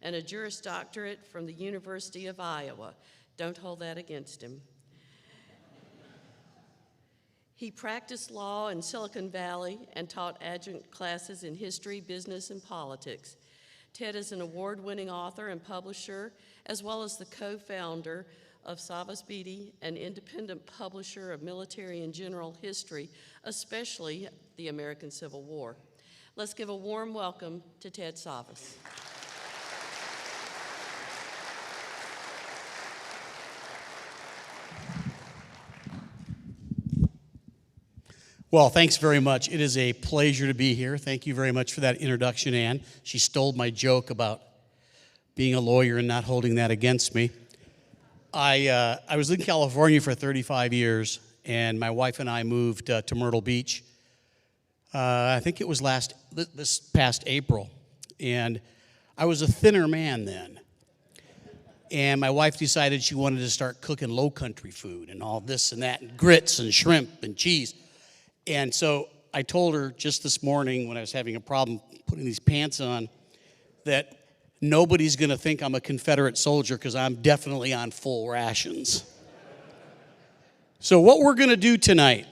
and a Juris Doctorate from the University of Iowa. Don't hold that against him. He practiced law in Silicon Valley and taught adjunct classes in history, business, and politics. Ted is an award-winning author and publisher, as well as the co-founder of Savas Beatty, an independent publisher of military and general history, especially the American Civil War. Let's give a warm welcome to Ted Savas. Well, thanks very much. It is a pleasure to be here. Thank you very much for that introduction, Ann. She stole my joke about being a lawyer and not holding that against me. I was in California for 35 years, and my wife and I moved to Myrtle Beach. I think it was this past April, and I was a thinner man then. And my wife decided she wanted to start cooking low-country food and all this and that, and grits and shrimp and cheese. And so I told her just this morning when I was having a problem putting these pants on that nobody's going to think I'm a Confederate soldier because I'm definitely on full rations. So what we're going to do tonight,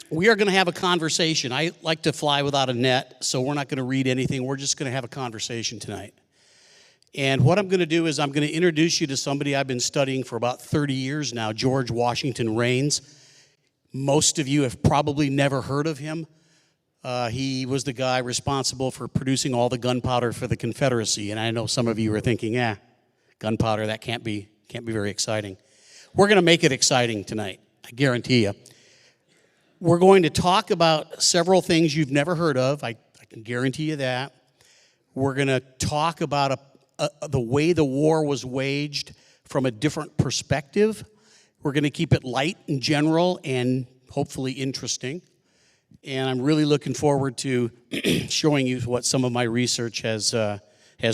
we are going to have a conversation. I like to fly without a net, so we're not going to read anything. We're just going to have a conversation tonight. And what I'm going to do is I'm going to introduce you to somebody I've been studying for about 30 years now, George Washington Rains. Most of you have probably never heard of him. He was the guy responsible for producing all the gunpowder for the Confederacy. And I know some of you are thinking, gunpowder, that can't be very exciting. We're going to make it exciting tonight, I guarantee you. We're going to talk about several things you've never heard of. I can guarantee you that. We're going to talk about the way the war was waged from a different perspective. We're going to keep it light and general and hopefully interesting. And I'm really looking forward to showing you what some of my research has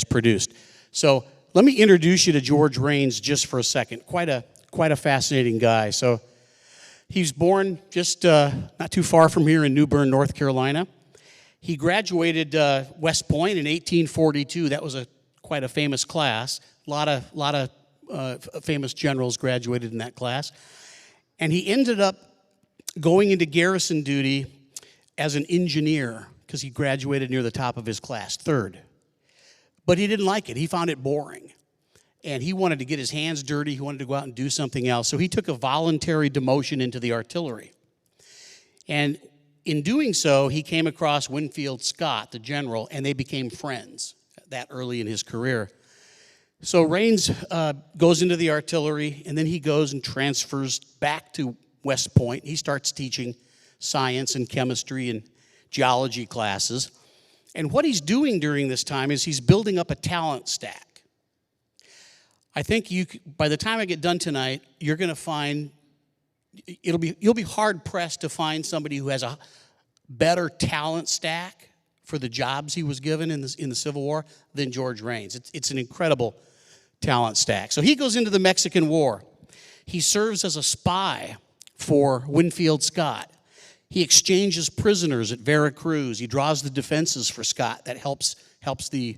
produced. So let me introduce you to George Rains just for a second. Quite a fascinating guy. So he was born just not too far from here in New Bern, North Carolina. He graduated West Point in 1842. That was quite a famous class. A lot of famous generals graduated in that class. And he ended up going into garrison duty as an engineer because he graduated near the top of his class, third. But he didn't like it. He found it boring. And he wanted to get his hands dirty. He wanted to go out and do something else. So he took a voluntary demotion into the artillery. And in doing so, he came across Winfield Scott, the general, and they became friends that early in his career. So Rains goes into the artillery, and then he goes and transfers back to West Point. He starts teaching science and chemistry and geology classes. And what he's doing during this time is he's building up a talent stack. I think by the time I get done tonight, you're going to find, you'll be hard-pressed to find somebody who has a better talent stack for the jobs he was given in the Civil War than George Rains. It's an incredible talent stack. So he goes into the Mexican War. He serves as a spy for Winfield Scott. He exchanges prisoners at Veracruz. He draws the defenses for Scott. That helps the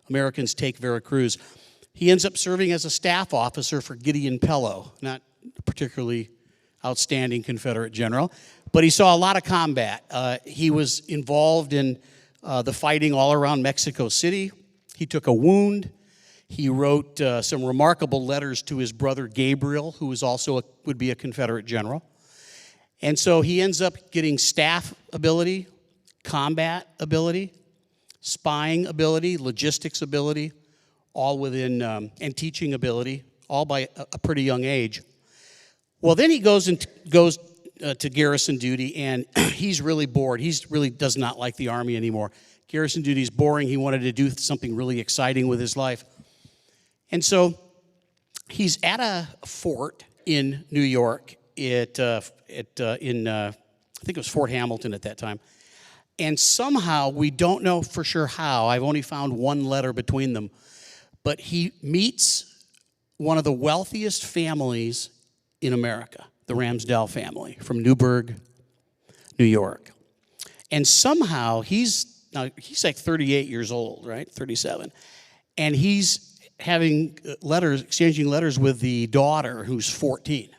Americans take Veracruz. He ends up serving as a staff officer for Gideon Pellow, not a particularly outstanding Confederate general, but he saw a lot of combat. He was involved in the fighting all around Mexico City. He took a wound. He wrote some remarkable letters to his brother Gabriel, who was also would be a Confederate general. And so he ends up getting staff ability, combat ability, spying ability, logistics ability, all within, and teaching ability, all by a pretty young age. Well, then he goes to garrison duty, and he's really bored. He really does not like the Army anymore. Garrison duty is boring. He wanted to do something really exciting with his life. And so he's at a fort in New York I think it was Fort Hamilton at that time. And somehow, we don't know for sure how, I've only found one letter between them, but he meets one of the wealthiest families in America, the Ramsdell family from Newburgh, New York. And somehow, he's like 38 years old, right? 37. and he's exchanging letters with the daughter who's 14.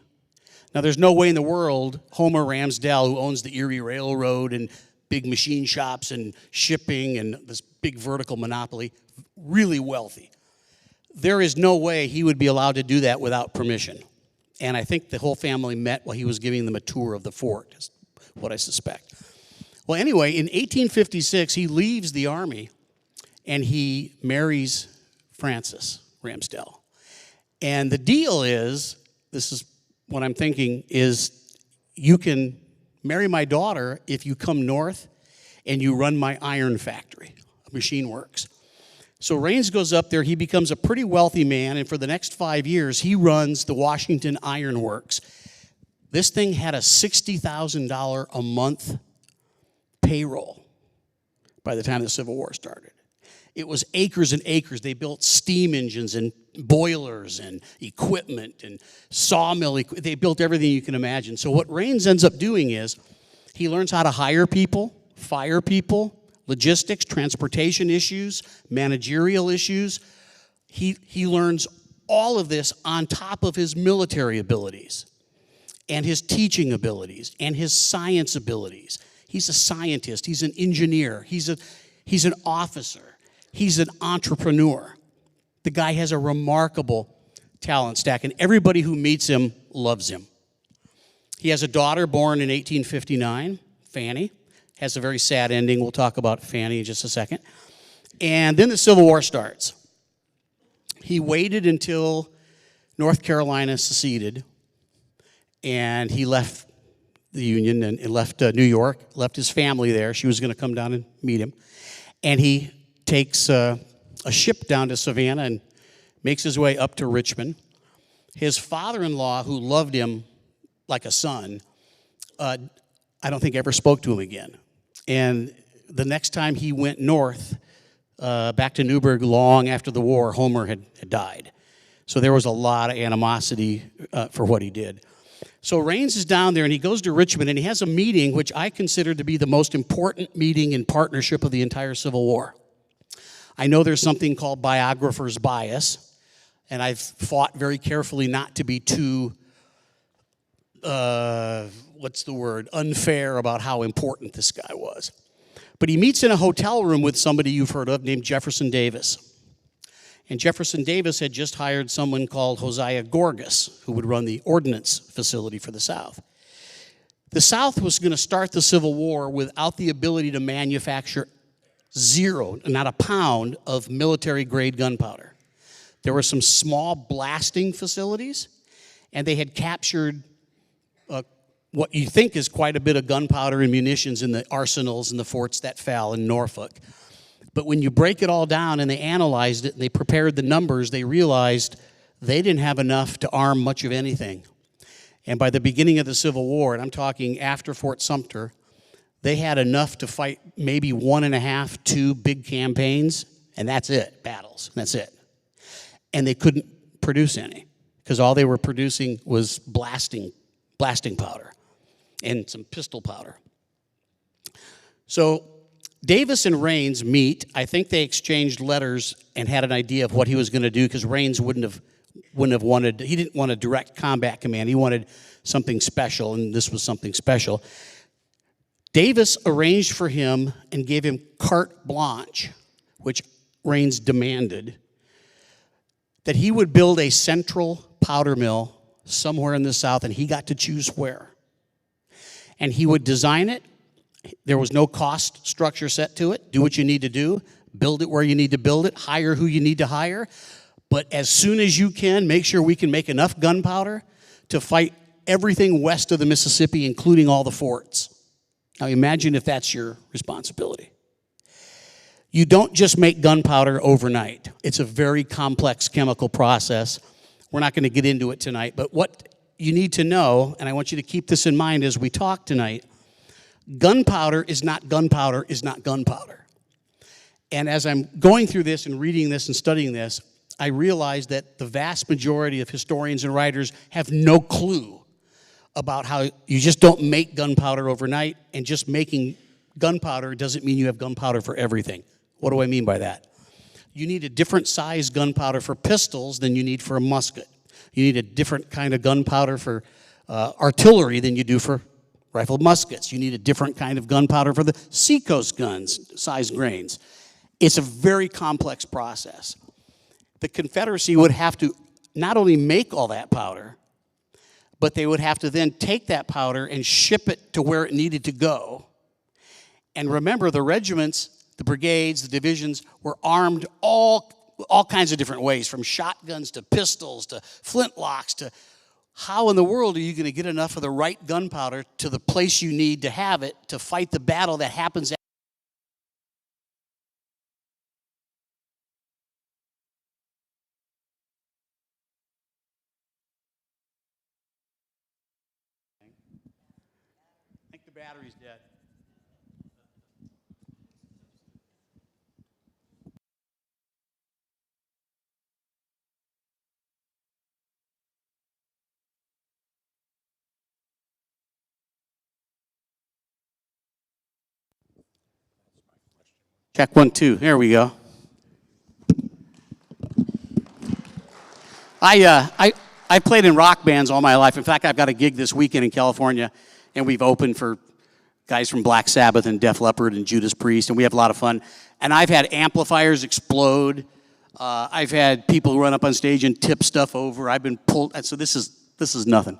Now, there's no way in the world Homer Ramsdell, who owns the Erie Railroad and big machine shops and shipping and this big vertical monopoly, really wealthy, there is no way he would be allowed to do that without permission. And I think the whole family met while he was giving them a tour of the fort, is what I suspect. Well, anyway, in 1856, he leaves the Army, and he marries Frances Ramsdell. And the deal is, this is what I'm thinking, is you can marry my daughter if you come north and you run my iron factory, Machine Works. So Raines goes up there, he becomes a pretty wealthy man, and for the next 5 years, he runs the Washington Iron Works. This thing had a $60,000 a month payroll by the time the Civil War started. It was acres and acres. They built steam engines and boilers and equipment and sawmill equipment. They built everything you can imagine. So what Raines ends up doing is he learns how to hire people, fire people, logistics, transportation issues, managerial issues. He learns all of this on top of his military abilities and his teaching abilities and his science abilities. He's a scientist. He's an engineer. He's an officer. He's an entrepreneur. The guy has a remarkable talent stack, and everybody who meets him loves him. He has a daughter born in 1859, Fanny. Has a very sad ending. We'll talk about Fanny in just a second. And then the Civil War starts. He waited until North Carolina seceded, and he left the Union and left New York, left his family there. She was going to come down and meet him. And he takes a ship down to Savannah and makes his way up to Richmond. His father-in-law, who loved him like a son, I don't think ever spoke to him again. And the next time he went north, back to Newburgh long after the war, Homer had died. So there was a lot of animosity for what he did. So Raines is down there, and he goes to Richmond, and he has a meeting which I consider to be the most important meeting in partnership of the entire Civil War. I know there's something called biographer's bias, and I've fought very carefully not to be too unfair about how important this guy was. But he meets in a hotel room with somebody you've heard of named Jefferson Davis. And Jefferson Davis had just hired someone called Hosea Gorgas, who would run the ordnance facility for the South. The South was going to start the Civil War without the ability to manufacture zero, not a pound, of military-grade gunpowder. There were some small blasting facilities, and they had captured what you think is quite a bit of gunpowder and munitions in the arsenals and the forts that fell in Norfolk. But when you break it all down and they analyzed it and they prepared the numbers, they realized they didn't have enough to arm much of anything. And by the beginning of the Civil War, and I'm talking after Fort Sumter, they had enough to fight maybe 1.5, 2 big campaigns, and that's it, battles, that's it. And they couldn't produce any because all they were producing was blasting powder and some pistol powder. So Davis and Raines meet. I think they exchanged letters and had an idea of what he was going to do because Raines wouldn't have wanted, he didn't want a direct combat command. He wanted something special, and this was something special. Davis arranged for him and gave him carte blanche, which Raines demanded, that he would build a central powder mill somewhere in the South, and he got to choose where. And he would design it. There was no cost structure set to it. Do what you need to do. Build it where you need to build it. Hire who you need to hire. But as soon as you can, make sure we can make enough gunpowder to fight everything west of the Mississippi, including all the forts. Now imagine if that's your responsibility. You don't just make gunpowder overnight. It's a very complex chemical process. We're not going to get into it tonight, but what you need to know, and I want you to keep this in mind as we talk tonight, gunpowder is not gunpowder is not gunpowder. And as I'm going through this and reading this and studying this, I realize that the vast majority of historians and writers have no clue about how you just don't make gunpowder overnight, and just making gunpowder doesn't mean you have gunpowder for everything. What do I mean by that? You need a different size gunpowder for pistols than you need for a musket. You need a different kind of gunpowder for artillery than you do for rifled muskets. You need a different kind of gunpowder for the seacoast guns, size grains. It's a very complex process. The Confederacy would have to not only make all that powder, but they would have to then take that powder and ship it to where it needed to go. And remember, the regiments, the brigades, the divisions were armed all kinds of different ways, from shotguns to pistols to flintlocks to how in the world are you going to get enough of the right gunpowder to the place you need to have it to fight the battle that happens. I think the battery's dead. Check 1, 2. There we go. I played in rock bands all my life. In fact, I've got a gig this weekend in California, and we've opened for guys from Black Sabbath and Def Leppard and Judas Priest, and we have a lot of fun. And I've had amplifiers explode. I've had people run up on stage and tip stuff over. I've been pulled. So this is nothing.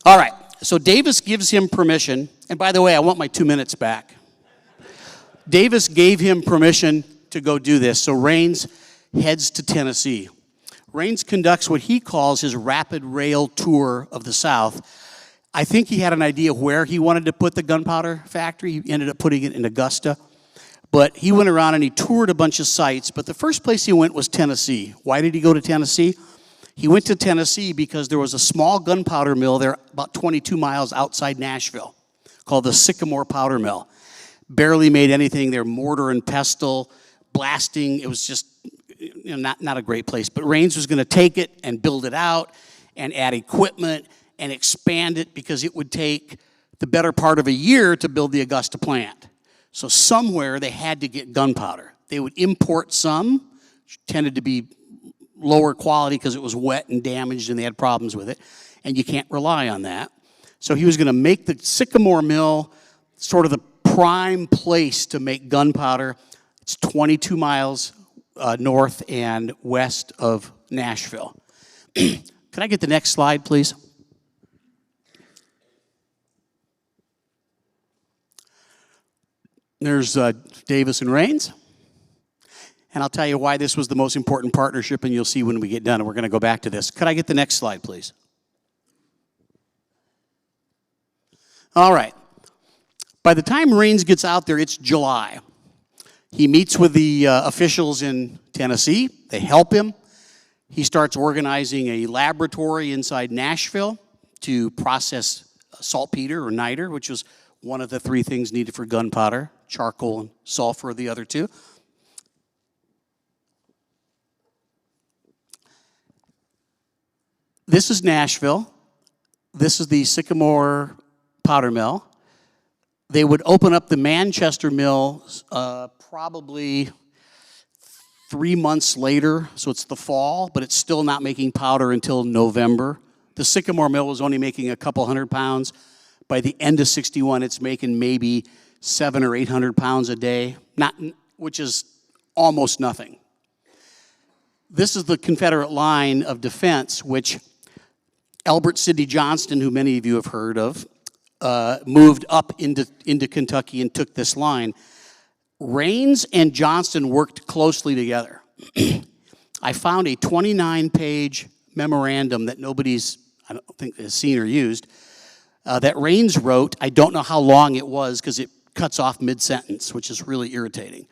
All right. So Davis gives him permission. And by the way, I want my 2 minutes back. Davis gave him permission to go do this. So Rains heads to Tennessee. Rains conducts what he calls his rapid rail tour of the South. I think he had an idea where he wanted to put the gunpowder factory. He ended up putting it in Augusta. But he went around and he toured a bunch of sites. But the first place he went was Tennessee. Why did he go to Tennessee? He went to Tennessee because there was a small gunpowder mill there about 22 miles outside Nashville called the Sycamore Powder Mill. Barely made anything. They're mortar and pestle, blasting. It was just not a great place. But Rains was going to take it and build it out and add equipment and expand it because it would take the better part of a year to build the Augusta plant. So somewhere they had to get gunpowder. They would import some, which tended to be lower quality because it was wet and damaged and they had problems with it. And you can't rely on that. So he was going to make the Sycamore Mill sort of the prime place to make gunpowder. It's 22 miles north and west of Nashville. Can I get the next slide, please? There's Davis and Rains. And I'll tell you why this was the most important partnership, and you'll see when we get done, and we're going to go back to this. Could I get the next slide, please? All right. By the time Rains gets out there, it's July. He meets with the officials in Tennessee. They help him. He starts organizing a laboratory inside Nashville to process saltpeter or niter, which was one of the 3 things needed for gunpowder. Charcoal and sulfur are the other 2. This is Nashville. This is the Sycamore Powder Mill. They would open up the Manchester Mill probably 3 months later, so it's the fall, but it's still not making powder until November. The Sycamore Mill was only making a couple 100 pounds. By the end of '61, it's making maybe 700 or 800 pounds a day, which is almost nothing. This is the Confederate line of defense, which Albert Sidney Johnston, who many of you have heard of, moved up into Kentucky and took this line. Rains and Johnston worked closely together. I found a 29-page memorandum that nobody's, I don't think, has seen or used, that Rains wrote. I don't know how long it was because it cuts off mid-sentence, which is really irritating.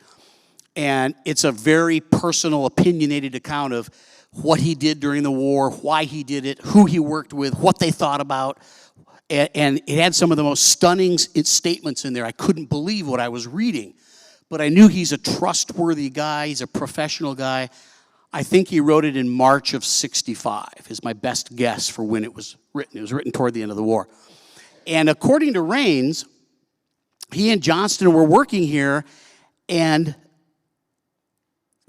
And it's a very personal, opinionated account of what he did during the war, why he did it, who he worked with, what they thought about. And it had some of the most stunning statements in there. I couldn't believe what I was reading. But I knew he's a trustworthy guy. He's a professional guy. I think he wrote it in March of '65, is my best guess for when it was written. It was written toward the end of the war. And according to Rains, he and Johnston were working here, and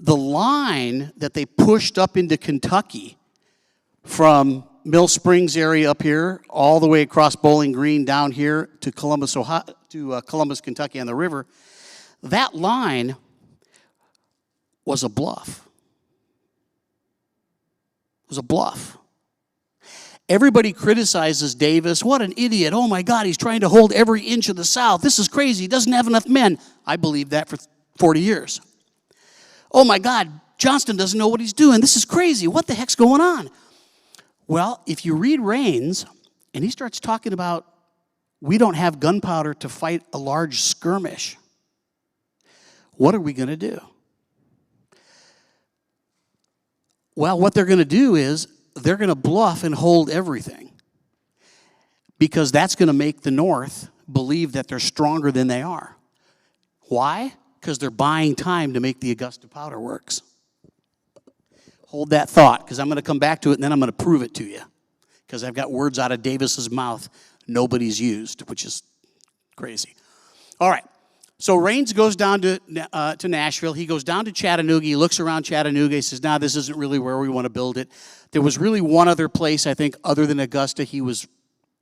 the line that they pushed up into Kentucky from Mill Springs area up here, all the way across Bowling Green down here to Columbus, Ohio, to Columbus, Kentucky on the river, that line was a bluff. It was a bluff. Everybody criticizes Davis. What an idiot. Oh my God, he's trying to hold every inch of the South. This is crazy. He doesn't have enough men. I believed that for 40 years. Oh my God, Johnston doesn't know what he's doing. This is crazy. What the heck's going on? Well, if you read Raines, and he starts talking about we don't have gunpowder to fight a large skirmish, what are we going to do? Well, what they're going to do is they're going to bluff and hold everything, because that's going to make the North believe that they're stronger than they are. Why? Because they're buying time to make the Augusta Powder Works. Hold that thought, because I'm going to come back to it, and then I'm going to prove it to you, because I've got words out of Davis's mouth nobody's used, which is crazy. All right, so Raines goes down to Nashville. He goes down to Chattanooga. He looks around Chattanooga. He says, nah, this isn't really where we want to build it. There was really one other place, I think, other than Augusta, he was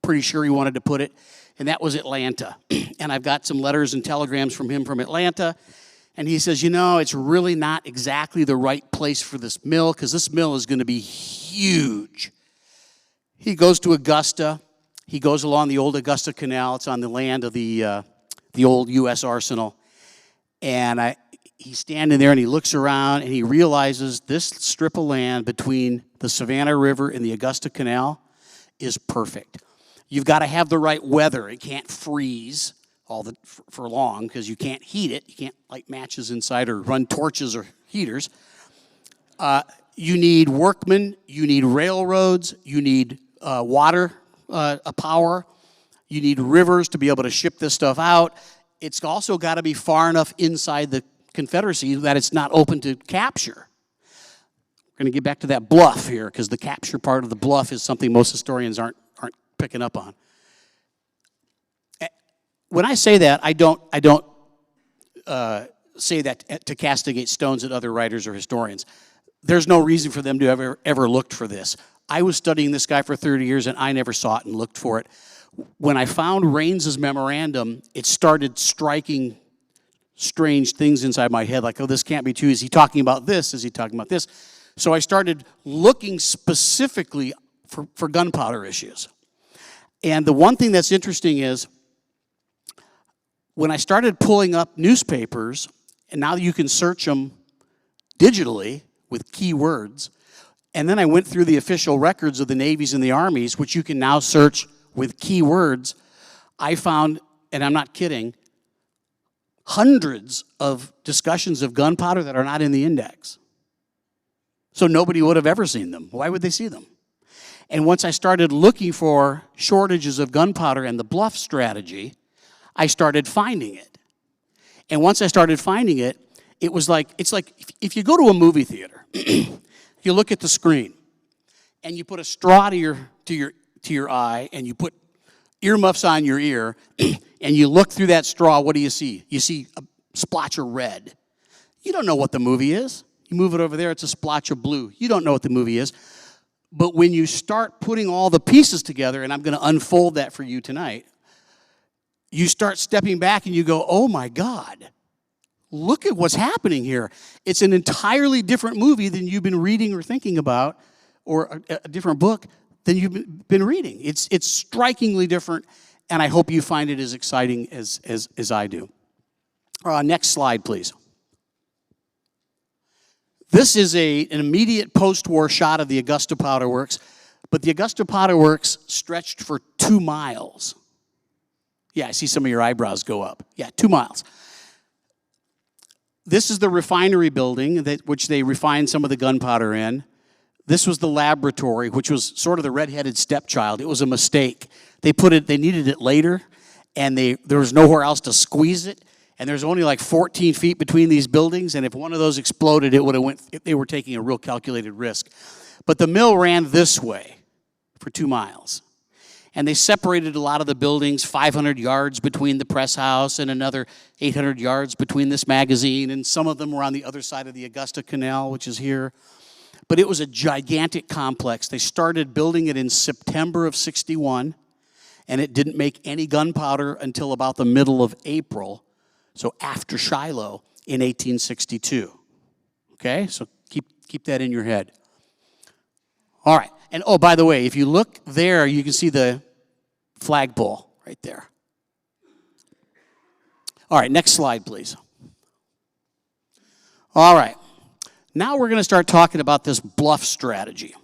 pretty sure he wanted to put it, and that was Atlanta. And I've got some letters and telegrams from him from Atlanta. And he says, you know, it's really not exactly the right place for this mill, because this mill is going to be huge. He goes to Augusta. He goes along the old Augusta Canal. It's on the land of the old U.S. Arsenal. And he's standing there, and he looks around, and he realizes this strip of land between the Savannah River and the Augusta Canal is perfect. You've got to have the right weather. It can't freeze for long, because you can't heat it. You can't light matches inside or run torches or heaters. You need workmen. You need railroads. You need water power. You need rivers to be able to ship this stuff out. It's also got to be far enough inside the Confederacy that it's not open to capture. We're going to get back to that bluff here, because the capture part of the bluff is something most historians aren't picking up on. When I say that, I don't say that to castigate stones at other writers or historians. There's no reason for them to ever looked for this. I was studying this guy for 30 years, and I never saw it and looked for it. When I found Raines's memorandum, it started striking strange things inside my head, like, oh, this can't be true. Is he talking about this? Is he talking about this? So I started looking specifically for gunpowder issues. And the one thing that's interesting is, when I started pulling up newspapers, and now you can search them digitally with keywords, and then I went through the official records of the navies and the armies, which you can now search with keywords, I found, and I'm not kidding, hundreds of discussions of gunpowder that are not in the index. So nobody would have ever seen them. Why would they see them? And once I started looking for shortages of gunpowder and the bluff strategy, I started finding it. And once I started finding it, it's like if you go to a movie theater, you look at the screen, and you put a straw to your eye, and you put earmuffs on your ear, and you look through that straw, what do you see? You see a splotch of red. You don't know what the movie is. You move it over there, it's a splotch of blue. You don't know what the movie is. But when you start putting all the pieces together, and I'm going to unfold that for you tonight, you start stepping back and you go, oh my God, look at what's happening here. It's an entirely different movie than you've been reading or thinking about, or a different book than you've been reading. It's strikingly different, and I hope you find it as exciting as I do. Next slide, please. This is an immediate post-war shot of the Augusta Powder Works, but the Augusta Powder Works stretched for 2 miles. Yeah, I see some of your eyebrows go up. Yeah, 2 miles. This is the refinery building which they refined some of the gunpowder in. This was the laboratory, which was sort of the redheaded stepchild. It was a mistake. They needed it later, and there was nowhere else to squeeze it. And there's only like 14 feet between these buildings, and if one of those exploded, they were taking a real calculated risk. But the mill ran this way for 2 miles. And they separated a lot of the buildings, 500 yards between the press house and another 800 yards between this magazine. And some of them were on the other side of the Augusta Canal, which is here. But it was a gigantic complex. They started building it in September of 61, and it didn't make any gunpowder until about the middle of April, so after Shiloh in 1862. Okay, so keep that in your head. All right, and oh, by the way, if you look there, you can see the flagpole right there. All right, next slide, please. All right. Now we're going to start talking about this bluff strategy.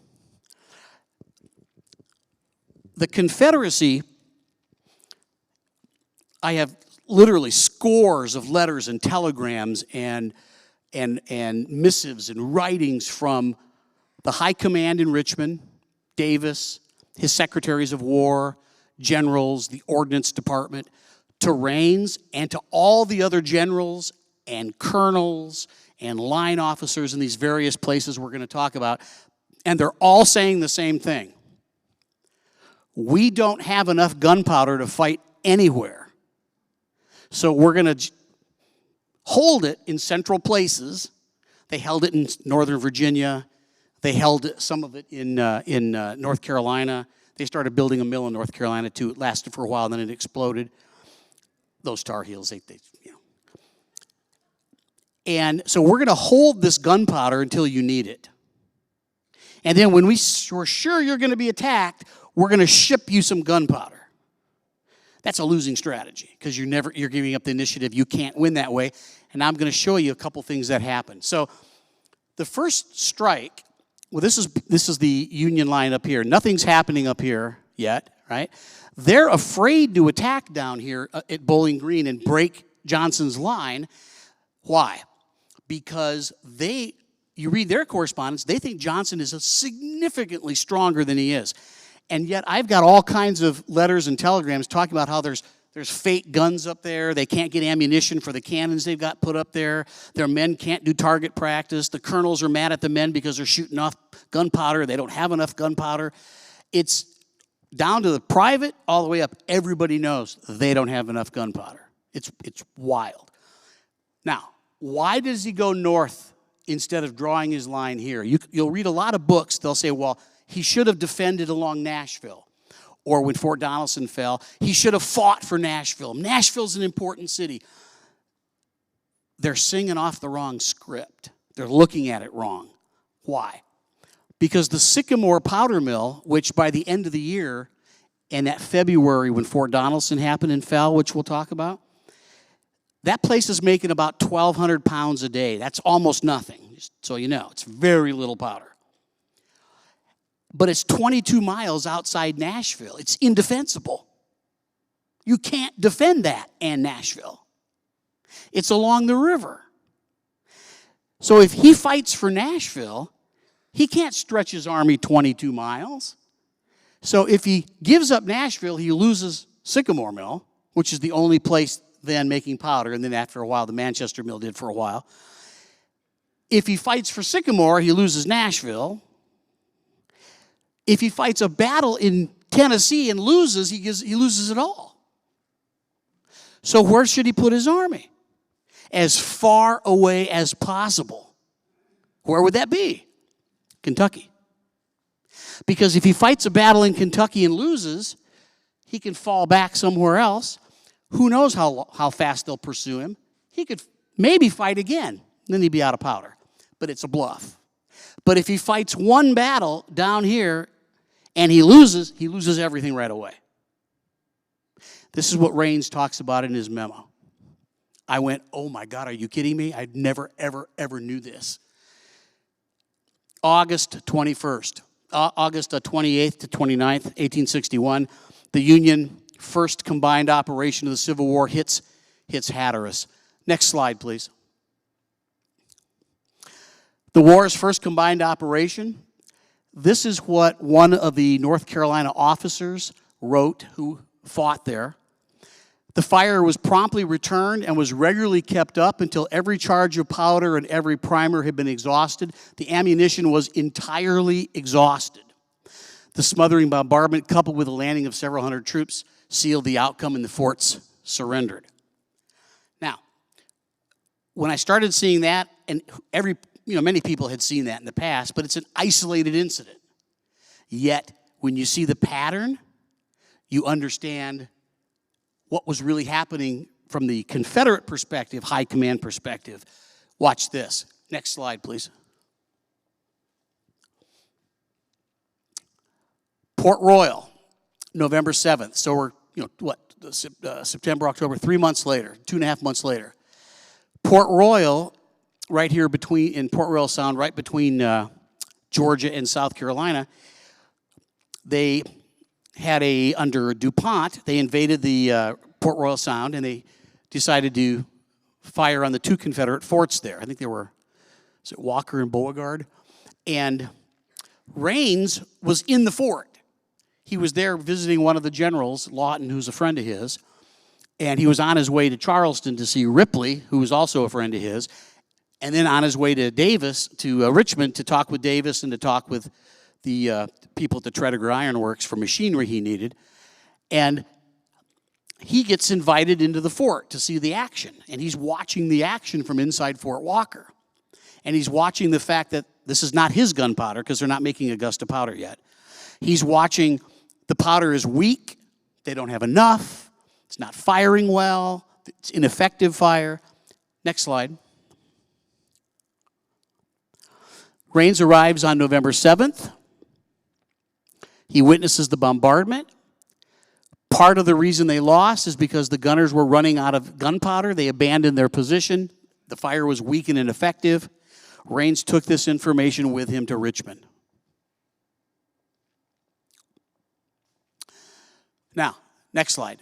The Confederacy, I have literally scores of letters and telegrams and missives and writings from the high command in Richmond, Davis, his secretaries of war, generals, the Ordnance Department, to Raines, and to all the other generals and colonels and line officers in these various places we're going to talk about, and they're all saying the same thing. We don't have enough gunpowder to fight anywhere. So we're going to hold it in central places. They held it in Northern Virginia. They held some of it in North Carolina. They started building a mill in North Carolina, too. It lasted for a while, then it exploded. Those Tar Heels, they you know. And so we're going to hold this gunpowder until you need it. And then when we're sure you're going to be attacked, we're going to ship you some gunpowder. That's a losing strategy because you're giving up the initiative. You can't win that way. And I'm going to show you a couple things that happened. So the first strike, well, this is the Union line up here. Nothing's happening up here yet, right? They're afraid to attack down here at Bowling Green and break Johnson's line. Why? Because you read their correspondence, they think Johnson is significantly stronger than he is. And yet I've got all kinds of letters and telegrams talking about how there's fake guns up there. They can't get ammunition for the cannons they've got put up there. Their men can't do target practice. The colonels are mad at the men because they're shooting off gunpowder. They don't have enough gunpowder. It's down to the private, all the way up. Everybody knows they don't have enough gunpowder. It's wild. Now, why does he go north instead of drawing his line here? You'll read a lot of books. They'll say, well, he should have defended along Nashville. Or when Fort Donelson fell, he should have fought for Nashville. Nashville's an important city. They're singing off the wrong script. They're looking at it wrong. Why? Because the Sycamore powder mill, which by the end of the year, and that February when Fort Donelson happened and fell, which we'll talk about, that place is making about 1,200 pounds a day. That's almost nothing, just so you know. It's very little powder. But it's 22 miles outside Nashville. It's indefensible. You can't defend that and Nashville. It's along the river. So if he fights for Nashville, he can't stretch his army 22 miles. So if he gives up Nashville, he loses Sycamore Mill, which is the only place then making powder, and then after a while, the Manchester Mill did for a while. If he fights for Sycamore, he loses Nashville. If he fights a battle in Tennessee and loses, he loses it all. So where should he put his army? As far away as possible. Where would that be? Kentucky. Because if he fights a battle in Kentucky and loses, he can fall back somewhere else. Who knows how fast they'll pursue him? He could maybe fight again. Then he'd be out of powder. But it's a bluff. But if he fights one battle down here and he loses everything right away. This is what Raines talks about in his memo. I went, oh my God, are you kidding me? I never, ever, ever knew this. August 28th to 29th, 1861, the Union first combined operation of the Civil War hits Hatteras. Next slide, please. The war's first combined operation. This is what one of the North Carolina officers wrote who fought there. The fire was promptly returned and was regularly kept up until every charge of powder and every primer had been exhausted. The ammunition was entirely exhausted. The smothering bombardment, coupled with the landing of several hundred troops, sealed the outcome, and the forts surrendered. Now, when I started seeing that, and many people had seen that in the past, but it's an isolated incident. Yet, when you see the pattern, you understand what was really happening from the Confederate perspective, high command perspective. Watch this. Next slide, please. Port Royal, November 7th. So we're, September, October, 3 months later, 2.5 months later. Port Royal, right here in Port Royal Sound, right between Georgia and South Carolina, they had under DuPont, they invaded the Port Royal Sound, and they decided to fire on the 2 Confederate forts there. I think they were, is it Walker and Beauregard? And Rains was in the fort. He was there visiting one of the generals, Lawton, who's a friend of his, and he was on his way to Charleston to see Ripley, who was also a friend of his, and then on his way to Richmond to talk with Davis and to talk with the people at the Tredegar Iron Works for machinery he needed. And he gets invited into the fort to see the action, and he's watching the action from inside Fort Walker. And he's watching the fact that this is not his gunpowder, because they're not making Augusta powder yet. He's watching the powder is weak, they don't have enough, it's not firing well, it's ineffective fire. Next slide. Rains arrives on November 7th. He witnesses the bombardment. Part of the reason they lost is because the gunners were running out of gunpowder. They abandoned their position. The fire was weak and ineffective. Rains took this information with him to Richmond. Now, next slide.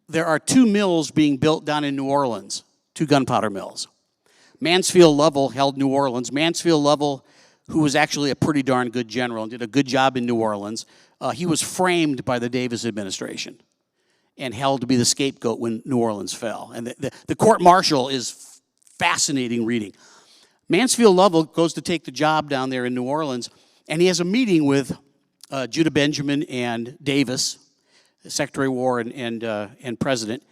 There are 2 mills being built down in New Orleans, 2 gunpowder mills. Mansfield Lovell held New Orleans. Mansfield Lovell, who was actually a pretty darn good general and did a good job in New Orleans, he was framed by the Davis administration and held to be the scapegoat when New Orleans fell. And the court-martial is fascinating reading. Mansfield Lovell goes to take the job down there in New Orleans, and he has a meeting with Judah Benjamin and Davis, the Secretary of War and President.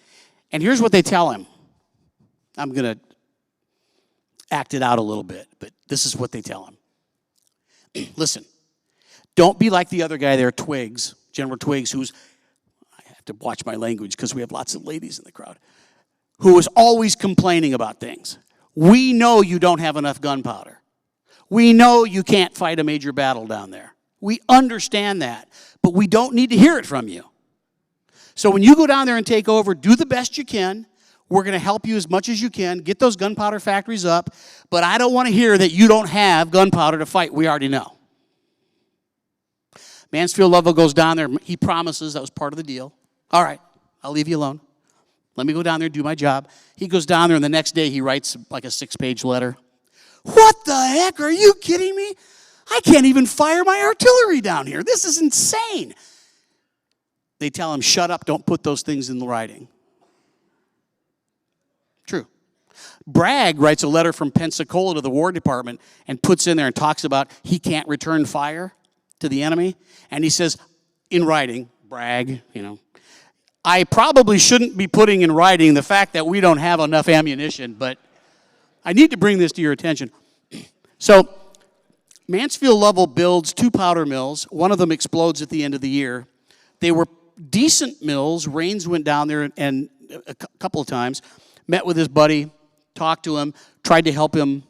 And here's what they tell him. I'm going to act it out a little bit, but this is what they tell him. Listen, don't be like the other guy there, Twiggs, General Twiggs, I have to watch my language because we have lots of ladies in the crowd, who was always complaining about things. We know you don't have enough gunpowder. We know you can't fight a major battle down there. We understand that, but we don't need to hear it from you. So when you go down there and take over, do the best you can. We're going to help you as much as you can. Get those gunpowder factories up, but I don't want to hear that you don't have gunpowder to fight. We already know. Mansfield Lovell goes down there. He promises, that was part of the deal. All right, I'll leave you alone. Let me go down there and do my job. He goes down there, and the next day he writes like a 6-page letter. What the heck? Are you kidding me? I can't even fire my artillery down here. This is insane. They tell him, shut up, don't put those things in the writing. True. Bragg writes a letter from Pensacola to the War Department and puts in there and talks about he can't return fire to the enemy. And he says, in writing, Bragg, I probably shouldn't be putting in writing the fact that we don't have enough ammunition, but I need to bring this to your attention. So Mansfield Lovell builds 2 powder mills. One of them explodes at the end of the year. They were decent mills. Rains went down there and a couple of times, met with his buddy, talked to him, tried to help him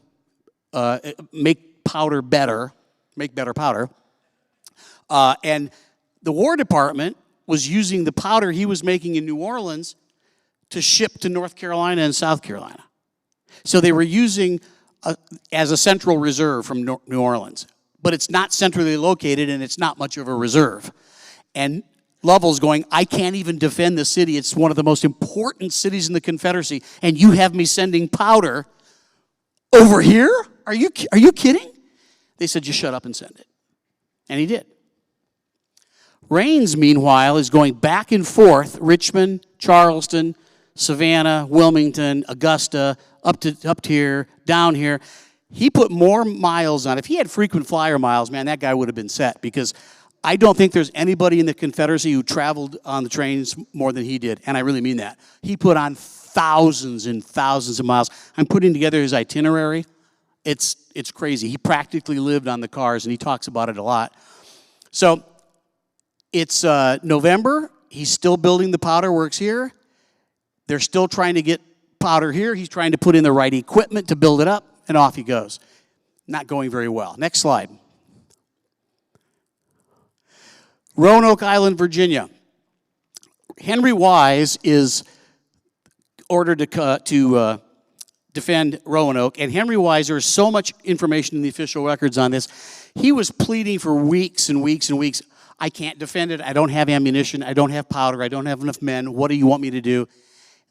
make powder better, make better powder. And the War Department was using the powder he was making in New Orleans to ship to North Carolina and South Carolina. So they were using as a central reserve from New Orleans. But it's not centrally located, and it's not much of a reserve. And Lovell's going, I can't even defend the city. It's one of the most important cities in the Confederacy, and you have me sending powder over here? Are you kidding? They said, just shut up and send it. And he did. Rains, meanwhile, is going back and forth, Richmond, Charleston, Savannah, Wilmington, Augusta, up here, down here. He put more miles on. If he had frequent flyer miles, man, that guy would have been set, because I don't think there's anybody in the Confederacy who traveled on the trains more than he did, and I really mean that. He put on thousands and thousands of miles. I'm putting together his itinerary. It's crazy. He practically lived on the cars, and he talks about it a lot. So it's November. He's still building the powder works here. They're still trying to get powder here. He's trying to put in the right equipment to build it up, and off he goes. Not going very well. Next slide. Roanoke Island, Virginia. Henry Wise is ordered to defend Roanoke, and Henry Wise, there's so much information in the official records on this. He was pleading for weeks and weeks and weeks. I can't defend it. I don't have ammunition. I don't have powder. I don't have enough men. What do you want me to do?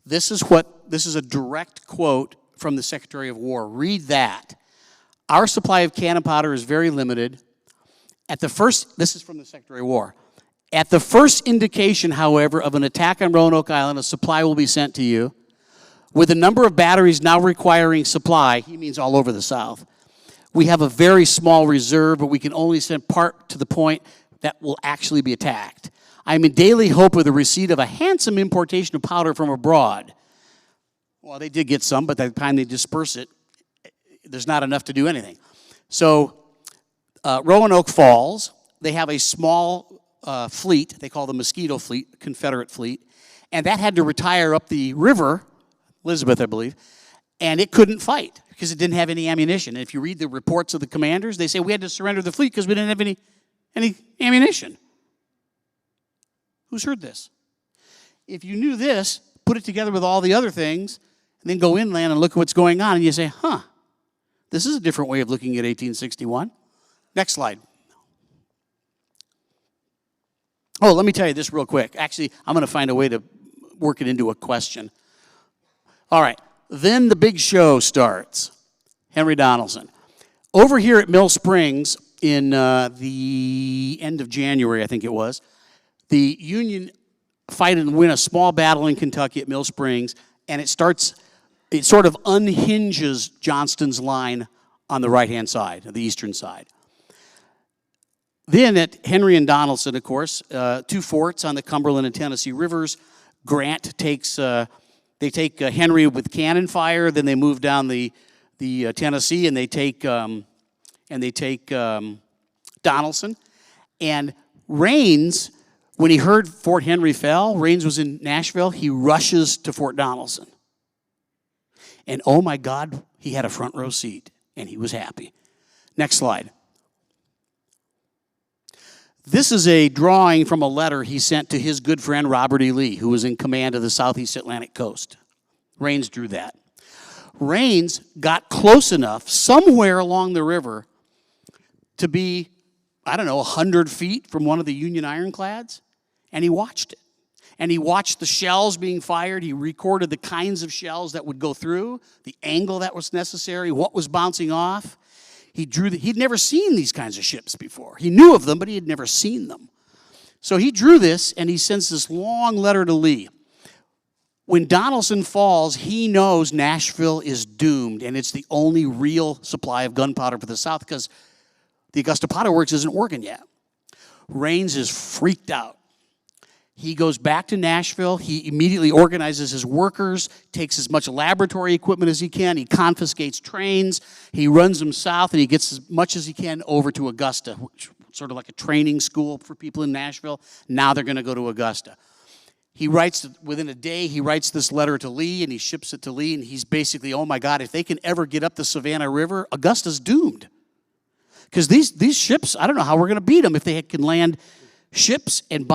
This is a direct quote from the Secretary of War. Read that. Our supply of cannon powder is very limited. This is from the Secretary of War. At the first indication, however, of an attack on Roanoke Island, a supply will be sent to you. With the number of batteries now requiring supply, he means all over the South, we have a very small reserve, but we can only send part to the point that will actually be attacked. I am in daily hope of the receipt of a handsome importation of powder from abroad. Well, they did get some, but by the time they disperse it, there's not enough to do anything. So Roanoke falls. They have a small fleet. They call the Mosquito Fleet, Confederate fleet. And that had to retire up the river, Elizabeth, I believe, and it couldn't fight because it didn't have any ammunition. And if you read the reports of the commanders, they say we had to surrender the fleet because we didn't have any ammunition. Who's heard this? If you knew this, put it together with all the other things, and then go inland and look at what's going on, and you say, this is a different way of looking at 1861. Next slide. Oh, let me tell you this real quick. Actually, I'm going to find a way to work it into a question. All right. Then the big show starts. Henry Donaldson. Over here at Mill Springs in the end of January, I think it was, the Union fight and win a small battle in Kentucky at Mill Springs, and it sort of unhinges Johnston's line on the right-hand side, the eastern side. Then at Henry and Donaldson, of course, two forts on the Cumberland and Tennessee rivers. Grant takes, they take Henry with cannon fire. Then they move down the Tennessee and they take Donaldson. And Rains, when he heard Fort Henry fell, Rains was in Nashville. He rushes to Fort Donaldson, and oh my God, he had a front row seat, and he was happy. Next slide. This is a drawing from a letter he sent to his good friend Robert E. Lee, who was in command of the Southeast Atlantic coast. Rains drew that. Rains got close enough somewhere along the river to be, 100 feet from one of the Union ironclads, and he watched it. And he watched the shells being fired. He recorded the kinds of shells that would go through, the angle that was necessary, what was bouncing off. He'd never seen these kinds of ships before. He knew of them, but he had never seen them. So he drew this, and he sends this long letter to Lee. When Donaldson falls, he knows Nashville is doomed, and it's the only real supply of gunpowder for the South because the Augusta Powder Works isn't working yet. Rains is freaked out. He goes back to Nashville. He immediately organizes his workers, takes as much laboratory equipment as he can. He confiscates trains. He runs them south, and he gets as much as he can over to Augusta, which is sort of like a training school for people in Nashville. Now they're going to go to Augusta. He writes, within a day, he writes this letter to Lee, and he ships it to Lee, and he's basically, oh my God, if they can ever get up the Savannah River, Augusta's doomed. Because these ships, I don't know how we're going to beat them if they can land ships and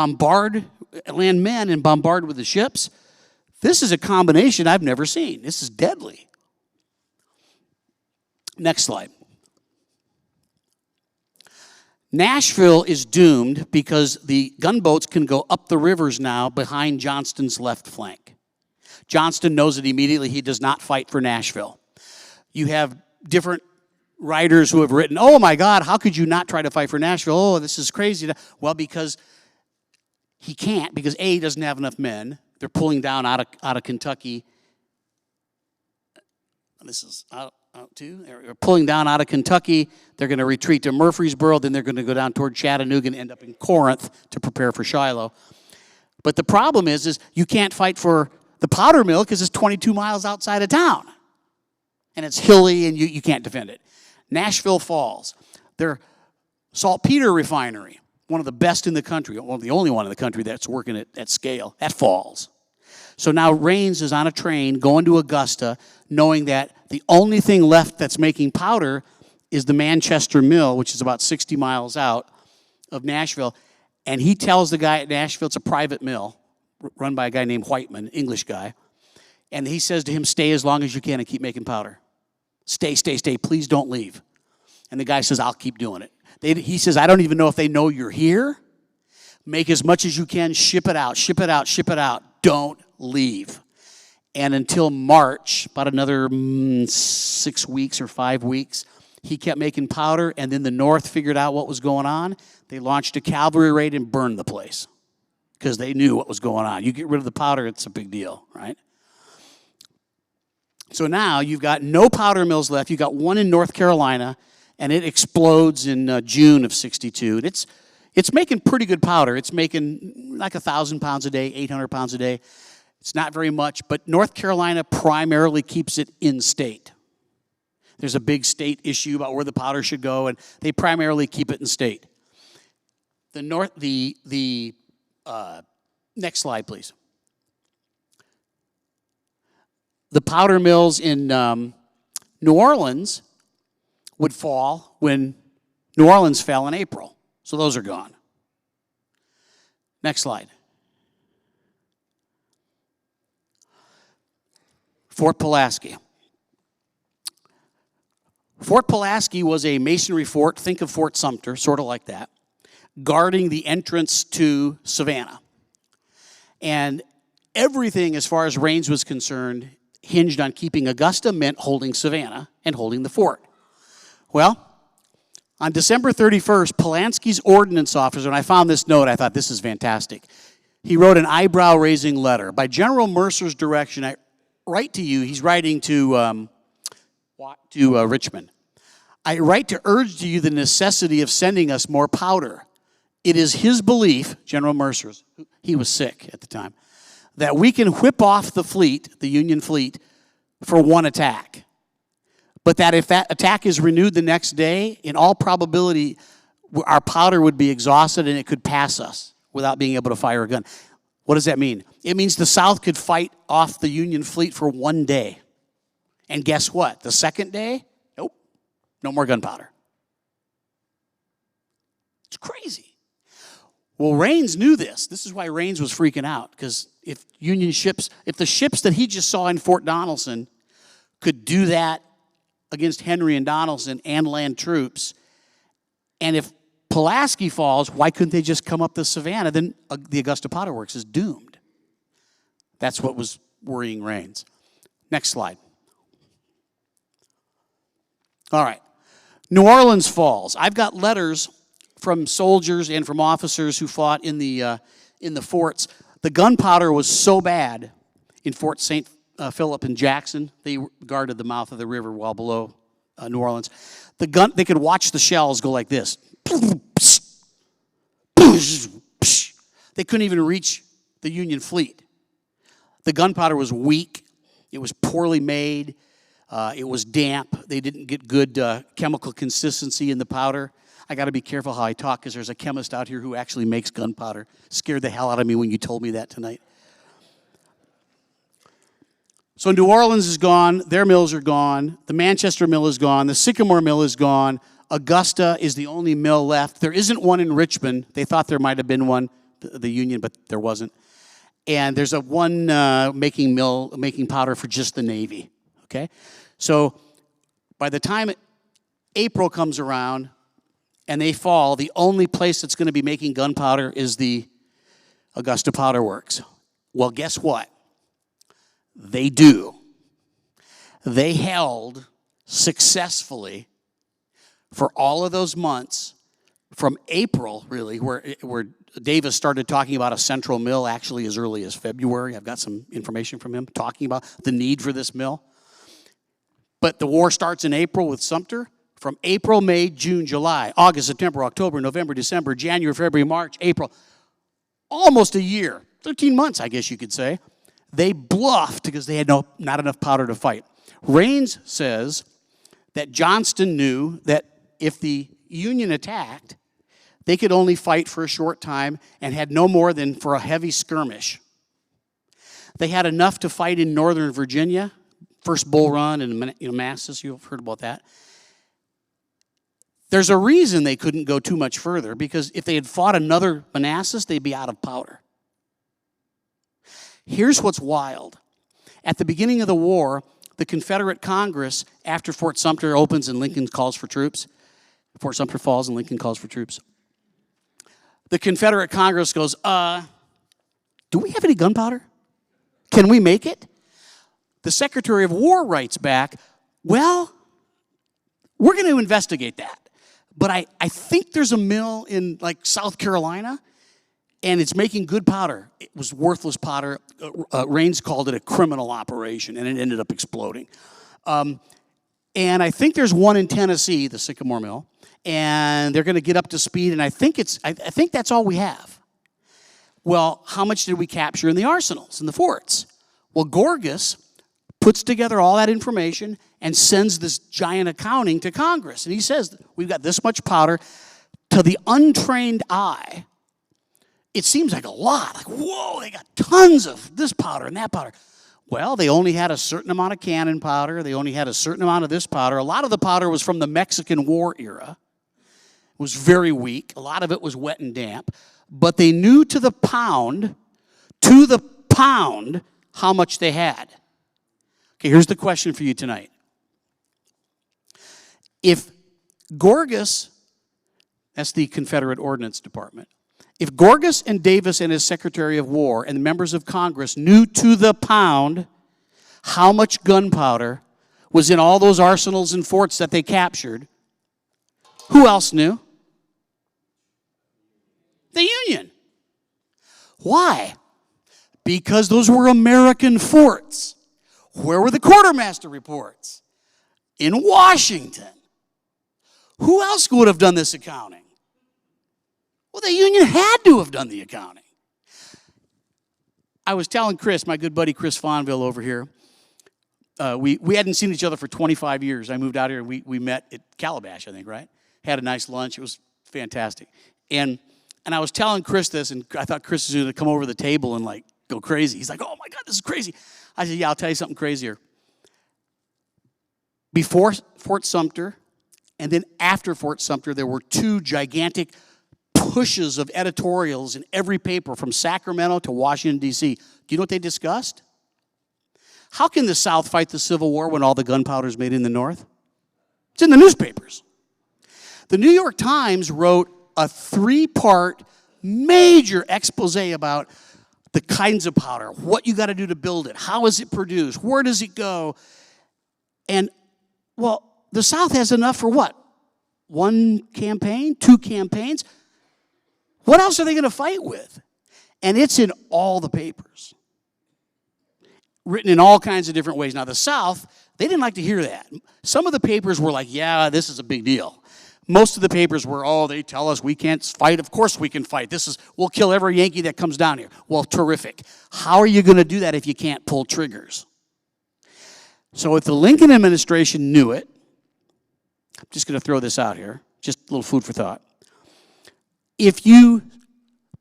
land men and bombard with the ships. This is a combination I've never seen. This is deadly. Next slide. Nashville is doomed because the gunboats can go up the rivers now behind Johnston's left flank. Johnston knows it immediately. He does not fight for Nashville. You have different writers who have written, oh my God, how could you not try to fight for Nashville? Oh, this is crazy. Well, because he can't, because A, he doesn't have enough men. They're pulling down out of Kentucky. They're pulling down out of Kentucky. They're going to retreat to Murfreesboro. Then they're going to go down toward Chattanooga and end up in Corinth to prepare for Shiloh. But the problem is you can't fight for the powder mill because it's 22 miles outside of town. And it's hilly and you can't defend it. Nashville Falls. Their saltpeter refinery, one of the best in the country, well, the only one in the country that's working at scale, that falls. So now Raines is on a train going to Augusta, knowing that the only thing left that's making powder is the Manchester Mill, which is about 60 miles out of Nashville. And he tells the guy at Nashville, it's a private mill, run by a guy named Whiteman, English guy. And he says to him, stay as long as you can and keep making powder. Stay, please don't leave. And the guy says, I'll keep doing it. He says, I don't even know if they know you're here. Make as much as you can, ship it out. Don't leave. And until March, about another 6 weeks or 5 weeks, he kept making powder, and then the North figured out what was going on. They launched a cavalry raid and burned the place because they knew what was going on. You get rid of the powder, it's a big deal, right? So now you've got no powder mills left. You've got one in North Carolina, and it explodes in June of '62. It's making pretty good powder. It's making like 1,000 pounds a day, 800 pounds a day. It's not very much, but North Carolina primarily keeps it in state. There's a big state issue about where the powder should go, and they primarily keep it in state. Next slide, please. The powder mills in New Orleans would fall when New Orleans fell in April. So those are gone. Next slide. Fort Pulaski. Fort Pulaski was a masonry fort, think of Fort Sumter, sort of like that, guarding the entrance to Savannah. And everything, as far as Raines was concerned, hinged on keeping Augusta, meant holding Savannah and holding the fort. Well, on December 31st, Pulaski's ordnance officer, and I found this note, I thought this is fantastic. He wrote an eyebrow-raising letter. By General Mercer's direction, I write to you, he's writing to Richmond. I write to urge to you the necessity of sending us more powder. It is his belief, General Mercer's, he was sick at the time, that we can whip off the fleet, the Union fleet, for one attack. But that if that attack is renewed the next day, in all probability, our powder would be exhausted and it could pass us without being able to fire a gun. What does that mean? It means the South could fight off the Union fleet for one day. And guess what? The second day, nope, no more gunpowder. It's crazy. Well, Raines knew this. This is why Raines was freaking out, because if Union ships, if the ships that he just saw in Fort Donelson could do that against Henry and Donelson and land troops, and if Pulaski falls, why couldn't they just come up the Savannah? Then the Augusta Powder Works is doomed. That's what was worrying Raines. Next slide. All right. New Orleans falls. I've got letters from soldiers and from officers who fought in the forts. The gunpowder was so bad in Fort St. Philip and Jackson. They guarded the mouth of the river while below New Orleans. They could watch the shells go like this. They couldn't even reach the Union fleet. The gunpowder was weak. It was poorly made. It was damp. They didn't get good chemical consistency in the powder. I got to be careful how I talk because there's a chemist out here who actually makes gunpowder. Scared the hell out of me when you told me that tonight. So New Orleans is gone. Their mills are gone. The Manchester mill is gone. The Sycamore mill is gone. Augusta is the only mill left. There isn't one in Richmond. They thought there might have been one, the Union, but there wasn't. And there's a one making powder for just the Navy. Okay? So by the time April comes around and they fall, the only place that's going to be making gunpowder is the Augusta Powder Works. Well, guess what? They do. They held successfully for all of those months from April, really, where Davis started talking about a central mill actually as early as February. I've got some information from him talking about the need for this mill. But the war starts in April with Sumter. From April, May, June, July, August, September, October, November, December, January, February, March, April, almost a year, 13 months, I guess you could say. They bluffed because they had not enough powder to fight. Raines says that Johnston knew that if the Union attacked, they could only fight for a short time and had no more than for a heavy skirmish. They had enough to fight in northern Virginia, first Bull Run and Manassas, you've heard about that. There's a reason they couldn't go too much further, because if they had fought another Manassas, they'd be out of powder. Here's what's wild. At the beginning of the war, the Confederate Congress, after Fort Sumter opens and Lincoln calls for troops, Fort Sumter falls and Lincoln calls for troops, the Confederate Congress goes, do we have any gunpowder? Can we make it? The Secretary of War writes back, well, we're going to investigate that. But I think there's a mill in like South Carolina, and it's making good powder. It was worthless powder. Raines called it a criminal operation, and it ended up exploding. And I think there's one in Tennessee, the Sycamore Mill, and they're going to get up to speed. And I think that's all we have. Well, how much did we capture in the arsenals, in the forts? Well, Gorgas puts together all that information and sends this giant accounting to Congress. And he says, we've got this much powder. To the untrained eye, it seems like a lot. Like, whoa, they got tons of this powder and that powder. Well, they only had a certain amount of cannon powder. They only had a certain amount of this powder. A lot of the powder was from the Mexican War era. It was very weak. A lot of it was wet and damp. But they knew to the pound, how much they had. Okay, here's the question for you tonight. If Gorgas, that's the Confederate Ordnance Department, if Gorgas and Davis and his Secretary of War and the members of Congress knew to the pound how much gunpowder was in all those arsenals and forts that they captured, who else knew? The Union. Why? Because those were American forts. Where were the quartermaster reports? In Washington. Who else would have done this accounting? Well, the Union had to have done the accounting. I was telling Chris, my good buddy Chris Fonville over here, we hadn't seen each other for 25 years. I moved out here and we met at Calabash, I think, right? Had a nice lunch. It was fantastic. And I was telling Chris this, and I thought Chris was going to come over the table and like go crazy. He's like, oh my God, this is crazy. I said, yeah, I'll tell you something crazier. Before Fort Sumter and then after Fort Sumter, there were two gigantic pushes of editorials in every paper from Sacramento to Washington, D.C. Do you know what they discussed? How can the South fight the Civil War when all the gunpowder is made in the North? It's in the newspapers. The New York Times wrote a 3-part major expose about the kinds of powder, what you got to do to build it, how is it produced, where does it go? And, well, the South has enough for what? 1 campaign, 2 campaigns? What else are they going to fight with? And it's in all the papers, written in all kinds of different ways. Now, the South, they didn't like to hear that. Some of the papers were like, yeah, this is a big deal. Most of the papers were, oh, they tell us we can't fight. Of course we can fight. We'll kill every Yankee that comes down here. Well, terrific. How are you going to do that if you can't pull triggers? So if the Lincoln administration knew it, I'm just going to throw this out here, just a little food for thought. If you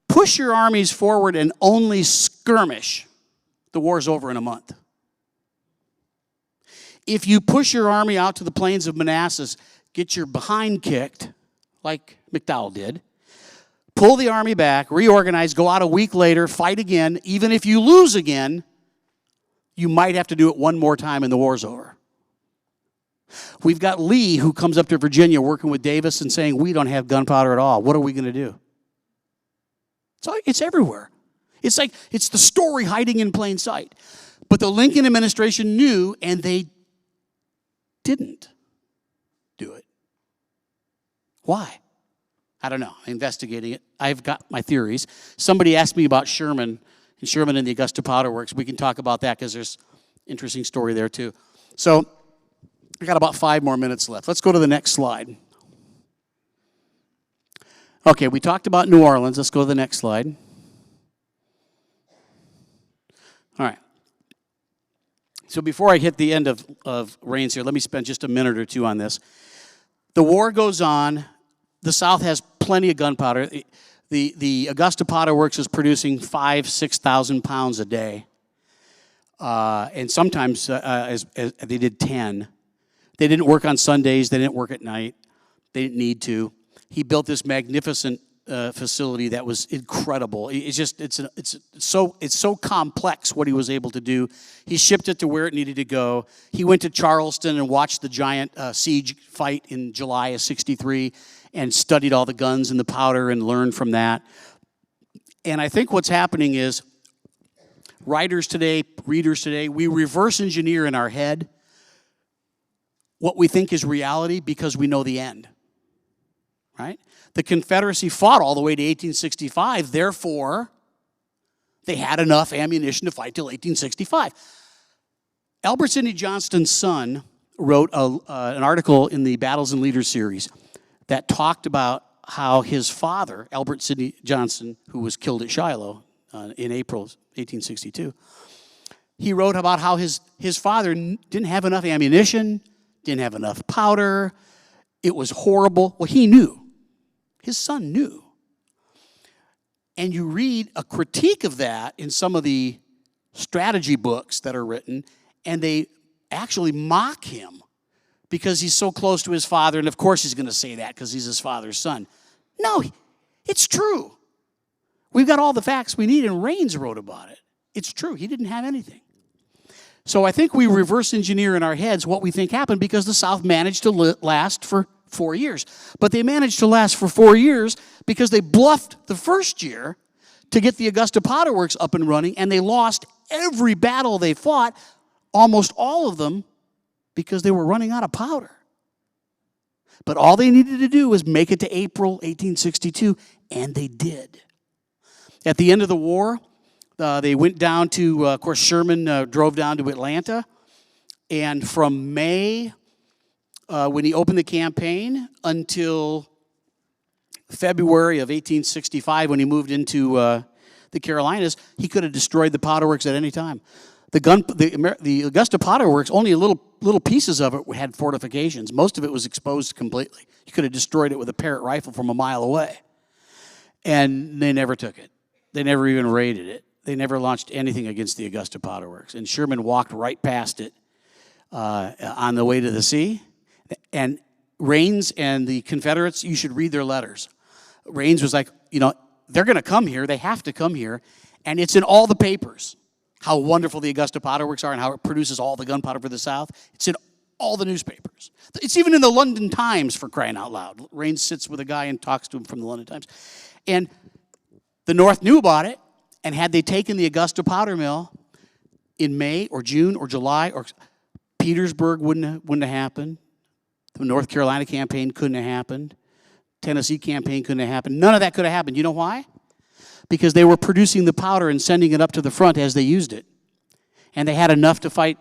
push your armies forward and only skirmish, the war's over in a month. If you push your army out to the plains of Manassas, get your behind kicked, like McDowell did, pull the army back, reorganize, go out a week later, fight again, even if you lose again, you might have to do it one more time and the war's over. We've got Lee, who comes up to Virginia working with Davis and saying, we don't have gunpowder at all. What are we going to do? It's everywhere. It's like, it's the story hiding in plain sight. But the Lincoln administration knew, and they didn't do it. Why? I don't know. I'm investigating it. I've got my theories. Somebody asked me about Sherman and the Augusta Powder Works. We can talk about that because there's an interesting story there too. So I got about 5 more minutes left. Let's go to the next slide. Okay, we talked about New Orleans. Let's go to the next slide. All right. So before I hit the end of Rains here, let me spend just a minute or two on this. The war goes on. The South has plenty of gunpowder. The Augusta Powder Works is producing 5,000-6,000 pounds a day. And sometimes they did 10. They didn't work on Sundays. They didn't work at night. They didn't need to. He built this magnificent facility that was incredible. It's so complex what he was able to do. He shipped it to where it needed to go. He went to Charleston and watched the giant siege fight in July of '63 and studied all the guns and the powder and learned from that. And I think what's happening is writers today, readers today, we reverse engineer in our head what we think is reality because we know the end, right? The Confederacy fought all the way to 1865, therefore, they had enough ammunition to fight till 1865. Albert Sidney Johnston's son wrote an article in the Battles and Leaders series that talked about how his father, Albert Sidney Johnston, who was killed at Shiloh in April 1862, he wrote about how his father didn't have enough ammunition, didn't have enough powder. It was horrible. Well, he knew. His son knew. And you read a critique of that in some of the strategy books that are written, and they actually mock him because he's so close to his father, and of course he's going to say that because he's his father's son. No, it's true. We've got all the facts we need, and Rains wrote about it. It's true. He didn't have anything. So I think we reverse engineer in our heads what we think happened because the South managed to last for 4 years. But they managed to last for 4 years because they bluffed the first year to get the Augusta Powder Works up and running, and they lost every battle they fought, almost all of them, because they were running out of powder. But all they needed to do was make it to April 1862, and they did. At the end of the war, they went down to, of course, Sherman drove down to Atlanta. And from May, when he opened the campaign, until February of 1865, when he moved into the Carolinas, he could have destroyed the powder works at any time. The Augusta Powder Works, only little pieces of it had fortifications. Most of it was exposed completely. You could have destroyed it with a Parrott rifle from a mile away. And they never took it. They never even raided it. They never launched anything against the Augusta Powder Works. And Sherman walked right past it on the way to the sea. And Rains and the Confederates, you should read their letters. Rains was like, they're going to come here. They have to come here. And it's in all the papers how wonderful the Augusta Powder Works are and how it produces all the gunpowder for the South. It's in all the newspapers. It's even in the London Times, for crying out loud. Rains sits with a guy and talks to him from the London Times. And the North knew about it. And had they taken the Augusta Powder Mill in May or June or July, or Petersburg wouldn't have happened. The North Carolina campaign couldn't have happened. Tennessee campaign couldn't have happened. None of that could have happened. You know why? Because they were producing the powder and sending it up to the front as they used it. And they had enough to fight,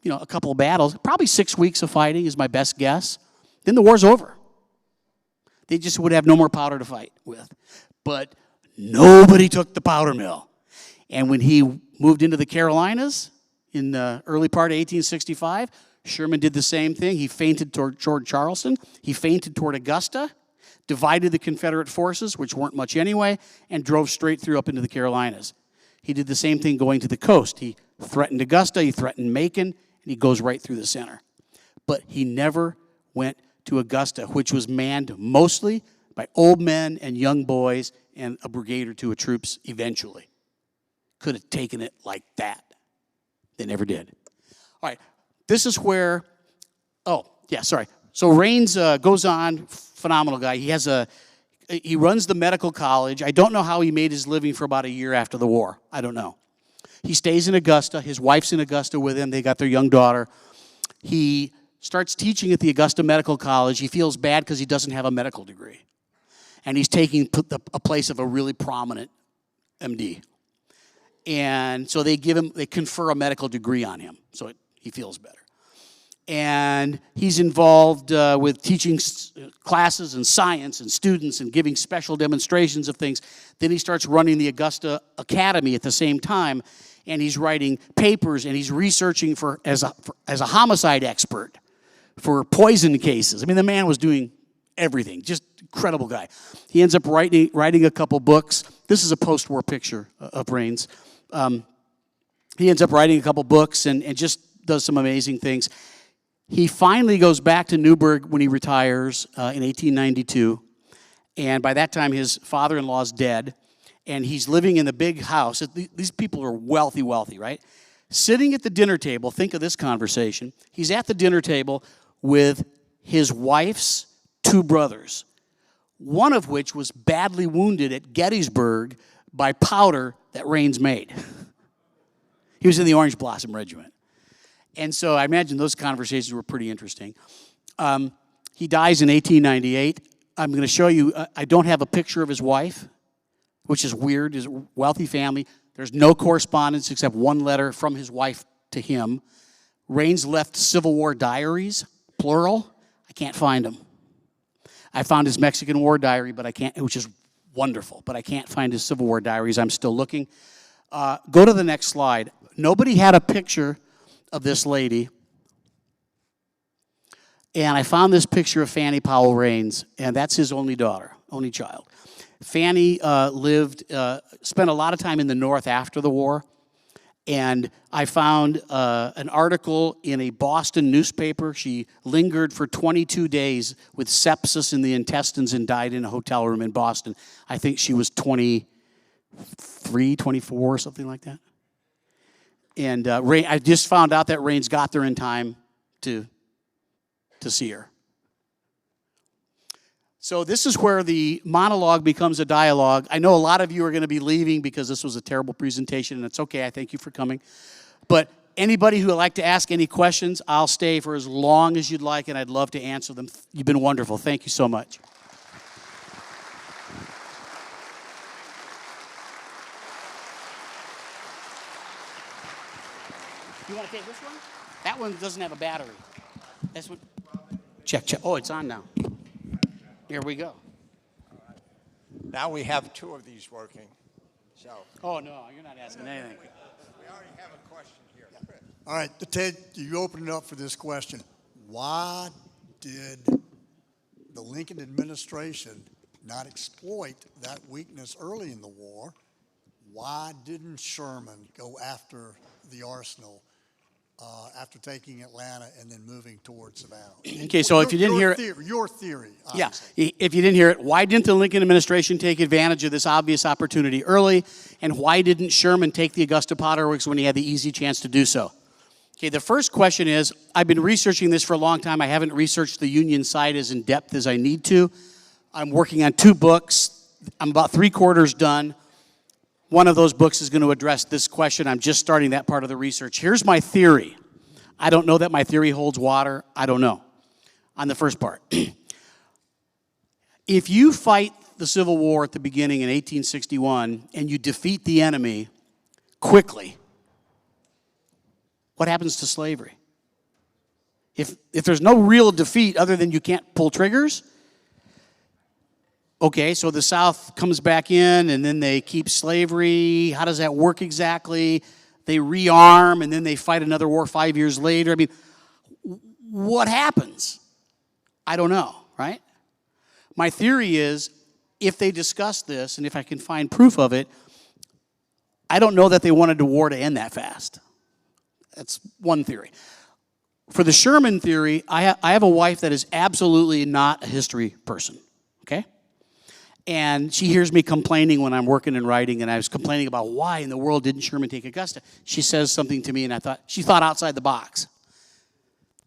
a couple of battles. Probably 6 weeks of fighting is my best guess. Then the war's over. They just would have no more powder to fight with. But nobody took the powder mill. And when he moved into the Carolinas in the early part of 1865, Sherman did the same thing. He feinted toward Charleston. He feinted toward Augusta, divided the Confederate forces, which weren't much anyway, and drove straight through up into the Carolinas. He did the same thing going to the coast. He threatened Augusta, he threatened Macon, and he goes right through the center. But he never went to Augusta, which was manned mostly by old men and young boys and a brigade or two of troops eventually. Could have taken it like that. They never did. All right, this is where, So Rains goes on, phenomenal guy. He runs the medical college. I don't know how he made his living for about a year after the war. I don't know. He stays in Augusta. His wife's in Augusta with him. They got their young daughter. He starts teaching at the Augusta Medical College. He feels bad because he doesn't have a medical degree. And he's taking a place of a really prominent MD. And so they confer a medical degree on him, so he feels better. and he's involved with teaching classes and science and students and giving special demonstrations of things. Then he starts running the Augusta Academy at the same time, and he's writing papers, and he's researching as a homicide expert for poison cases. I mean, the man was doing everything. Just incredible guy. He ends up writing a couple books. This is a post-war picture of Raines. He ends up writing a couple books and just does some amazing things. He finally goes back to Newburgh when he retires in 1892, and by that time his father-in-law's dead, and he's living in the big house. These people are wealthy, right? Sitting at the dinner table, think of this conversation. He's at the dinner table with his wife's two brothers, one of which was badly wounded at Gettysburg by powder that Raines made. He was in the Orange Blossom Regiment. And so I imagine those conversations were pretty interesting. He dies in 1898. I'm going to show you, I don't have a picture of his wife, which is weird. His wealthy family. There's no correspondence except one letter from his wife to him. Raines left Civil War diaries, plural. I can't find them. I found his Mexican War diary, but I can't, which is wonderful, but I can't find his Civil War diaries. I'm still looking. Go to the next slide. Nobody had a picture of this lady. And I found this picture of Fanny Powell Raines, and that's his only daughter, only child. Fanny spent a lot of time in the North after the war, and I found an article in a Boston newspaper. She lingered for 22 days with sepsis in the intestines and died in a hotel room in Boston. I think she was 23, 24, something like that. And I just found out that Raines got there in time to see her. So this is where the monologue becomes a dialogue. I know a lot of you are going to be leaving because this was a terrible presentation, and it's okay. I thank you for coming. But anybody who would like to ask any questions, I'll stay for as long as you'd like, and I'd love to answer them. You've been wonderful. Thank you so much. You want to take this one? That one doesn't have a battery. That's what. Check. Oh, it's on now. Here we go. Now we have two of these working. So. Oh, no, you're not asking anything. We already have a question here. Yeah. All right, Ted, you opened it up for this question. Why did the Lincoln administration not exploit that weakness early in the war? Why didn't Sherman go after the arsenal after taking Atlanta and then moving towards Savannah? Okay, so if you didn't hear it. Your theory. Yeah, obviously. if you didn't hear it, why didn't the Lincoln administration take advantage of this obvious opportunity early? And why didn't Sherman take the Augusta Powder Works when he had the easy chance to do so? Okay, the first question is, I've been researching this for a long time. I haven't researched the Union side as in depth as I need to. I'm working on 2 books. I'm about 3/4 done. One of those books is going to address this question. I'm just starting that part of the research. Here's my theory. I don't know that my theory holds water. I don't know. On the first part. If you fight the Civil War at the beginning in 1861 and you defeat the enemy quickly, what happens to slavery? If there's no real defeat other than you can't pull triggers, okay, so the South comes back in and then they keep slavery. How does that work exactly? They rearm and then they fight another war 5 years later. I mean, what happens? I don't know, right? My theory is if they discuss this and if I can find proof of it, I don't know that they wanted the war to end that fast. That's one theory. For the Sherman theory, I have a wife that is absolutely not a history person, okay? And she hears me complaining when I'm working and writing, and I was complaining about why in the world didn't Sherman take Augusta. She says something to me, and she thought outside the box.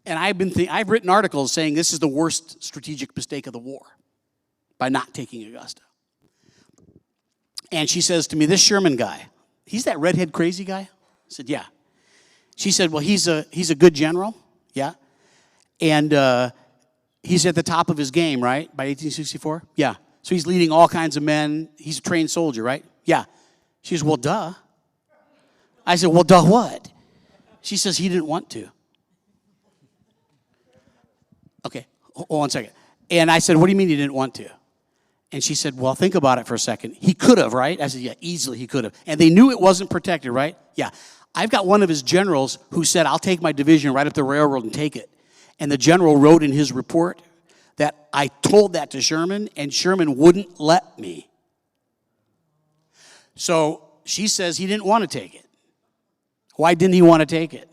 And I've written articles saying this is the worst strategic mistake of the war by not taking Augusta. And she says to me, this Sherman guy, he's that redhead crazy guy? I said, yeah. She said, well, he's a good general, yeah. And he's at the top of his game, right, by 1864? Yeah. So he's leading all kinds of men. He's a trained soldier, right? Yeah. She says, well, duh. I said, well, duh what? She says, he didn't want to. hold on 1 second. And I said, what do you mean you didn't want to? And she said, well, think about it for a second. He could have, right? I said, yeah, easily he could have. And they knew it wasn't protected, right? Yeah. I've got one of his generals who said, I'll take my division right up the railroad and take it. And the general wrote in his report that I told that to Sherman, and Sherman wouldn't let me. So she says he didn't want to take it. Why didn't he want to take it?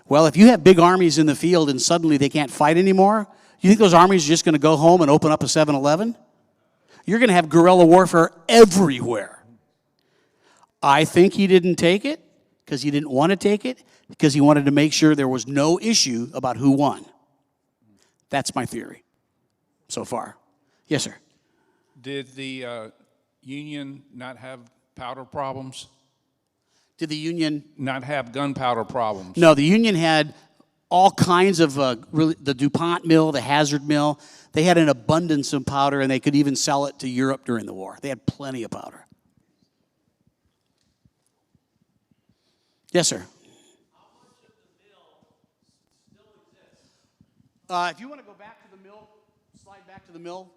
Well, if you have big armies in the field and suddenly they can't fight anymore, you think those armies are just going to go home and open up a 7-Eleven? You're going to have guerrilla warfare everywhere. I think he didn't take it because he didn't want to take it, because he wanted to make sure there was no issue about who won. That's my theory so far. Yes, sir. Did the Union not have powder problems? Did the Union? Not have gunpowder problems? No, the Union had all kinds of, the DuPont mill, the Hazard mill. They had an abundance of powder, and they could even sell it to Europe during the war. They had plenty of powder. Yes, sir. If you want to go back to the mill, slide back to the mill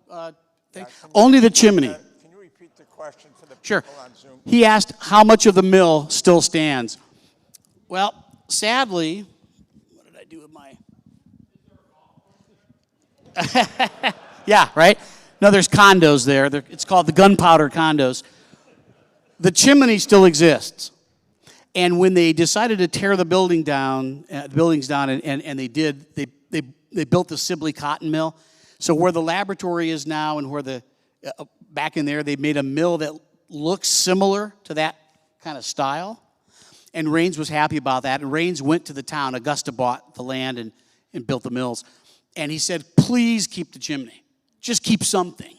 thing. Only the chimney. Can you repeat the question for the people Sure. on Zoom? He asked how much of the mill still stands. Well, sadly, what did I do with my... Yeah, right? No, there's condos there. It's called the gunpowder condos. The chimney still exists. And when they decided to tear the buildings down, and they did, they built the Sibley cotton mill. So where the laboratory is now and where the, back in there, they made a mill that looks similar to that kind of style. And Raines was happy about that. And Raines went to the town. Augusta bought the land and built the mills. And he said, please keep the chimney. Just keep something.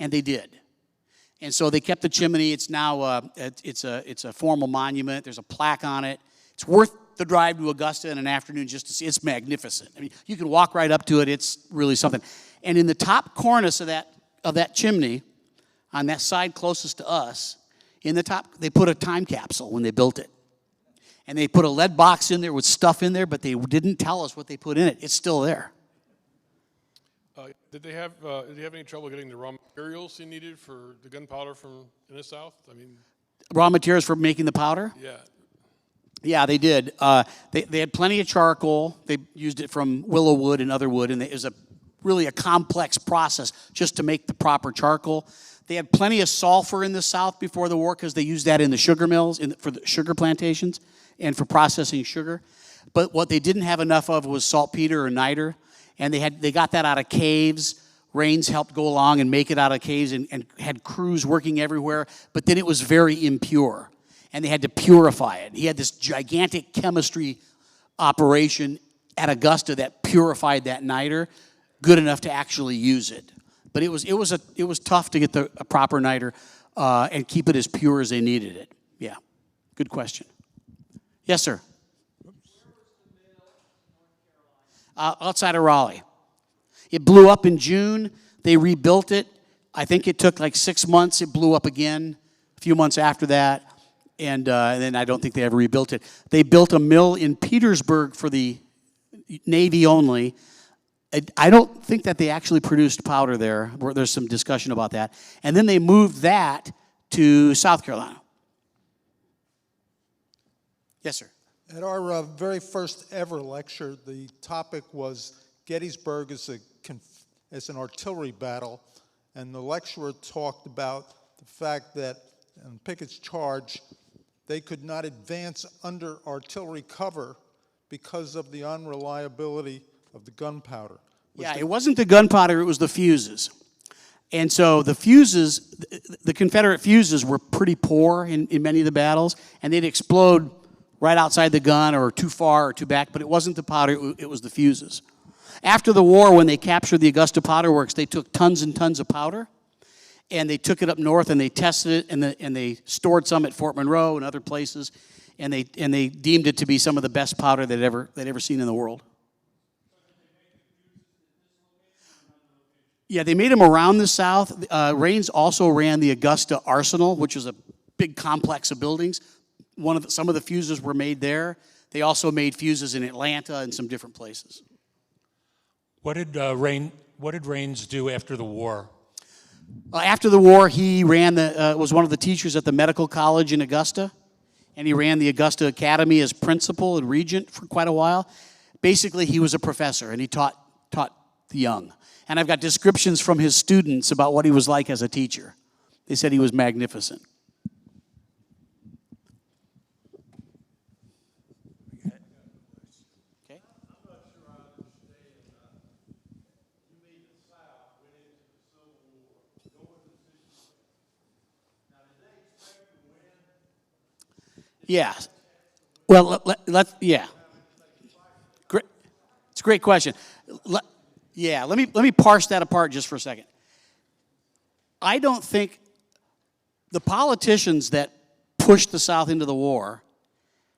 And they did. And so they kept the chimney. It's now it's a formal monument. There's a plaque on it. It's worth the drive to Augusta in an afternoon just to see. It's magnificent. I mean, you can walk right up to it. It's really something. And in the top cornice of that chimney, on that side closest to us, in the top, they put a time capsule when they built it. And they put a lead box in there with stuff in there, but they didn't tell us what they put in it. It's still there. Did they have any trouble getting the raw materials they needed for the gunpowder from in the South? I mean, raw materials for making the powder? yeah. Yeah, they did. They had plenty of charcoal. They used it from willow wood and other wood, and it was really a complex process just to make the proper charcoal. They had plenty of sulfur in the South before the war because they used that in the sugar mills, for the sugar plantations, and for processing sugar. But what they didn't have enough of was saltpeter or niter, and they got that out of caves. Raines helped go along and make it out of caves and had crews working everywhere, but then it was very impure, and they had to purify it. He had this gigantic chemistry operation at Augusta that purified that niter good enough to actually use it. But it was tough to get a proper niter and keep it as pure as they needed it. Yeah, good question. Yes, sir. Outside of Raleigh. It blew up in June. They rebuilt it. I think it took like 6 months. It blew up again a few months after that. And then I don't think they ever rebuilt it. They built a mill in Petersburg for the Navy only. I don't think that they actually produced powder there. There's some discussion about that. And then they moved that to South Carolina. Yes, sir. At our very first ever lecture, the topic was Gettysburg as an artillery battle, and the lecturer talked about the fact that in Pickett's charge, they could not advance under artillery cover because of the unreliability of the gunpowder. Yeah, it wasn't the gunpowder, it was the fuses. And so the fuses, the Confederate fuses were pretty poor in many of the battles, and they'd explode right outside the gun or too far or too back, but it wasn't the powder, it was the fuses. After the war, when they captured the Augusta Powder Works, they took tons and tons of powder, and they took it up north and they tested it, and they stored some at Fort Monroe and other places, and they deemed it to be some of the best powder they'd ever seen in the world. Yeah, they made them around the South. Raines also ran the Augusta Arsenal, which was a big complex of buildings. Some of the fuses were made there. They also made fuses in Atlanta and some different places. What did Raines do after the war? After the war, he was one of the teachers at the medical college in Augusta, and he ran the Augusta Academy as principal and regent for quite a while. Basically, he was a professor, and he taught the young. And I've got descriptions from his students about what he was like as a teacher. They said he was magnificent. Okay. Yeah. Well, yeah. Great. It's a great question. Let me parse that apart just for a second. I don't think the politicians that pushed the South into the war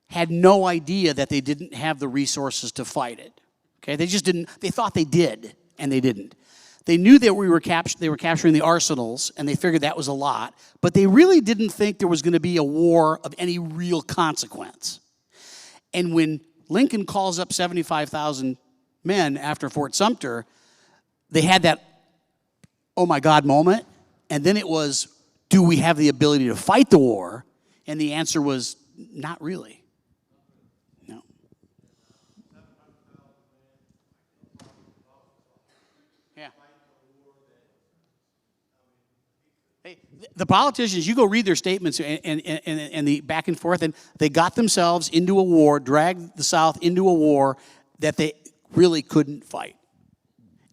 had no idea that they didn't have the resources to fight it. Okay, they just didn't. They thought they did, and they didn't. They knew that they were capturing the arsenals, and they figured that was a lot, but they really didn't think there was going to be a war of any real consequence. And when Lincoln calls up 75,000 men after Fort Sumter, they had that, oh my God moment, and then it was, do we have the ability to fight the war? And the answer was, not really. No. Yeah. Hey, the politicians, you go read their statements and the back and forth, and they got themselves into a war, dragged the South into a war that they really couldn't fight.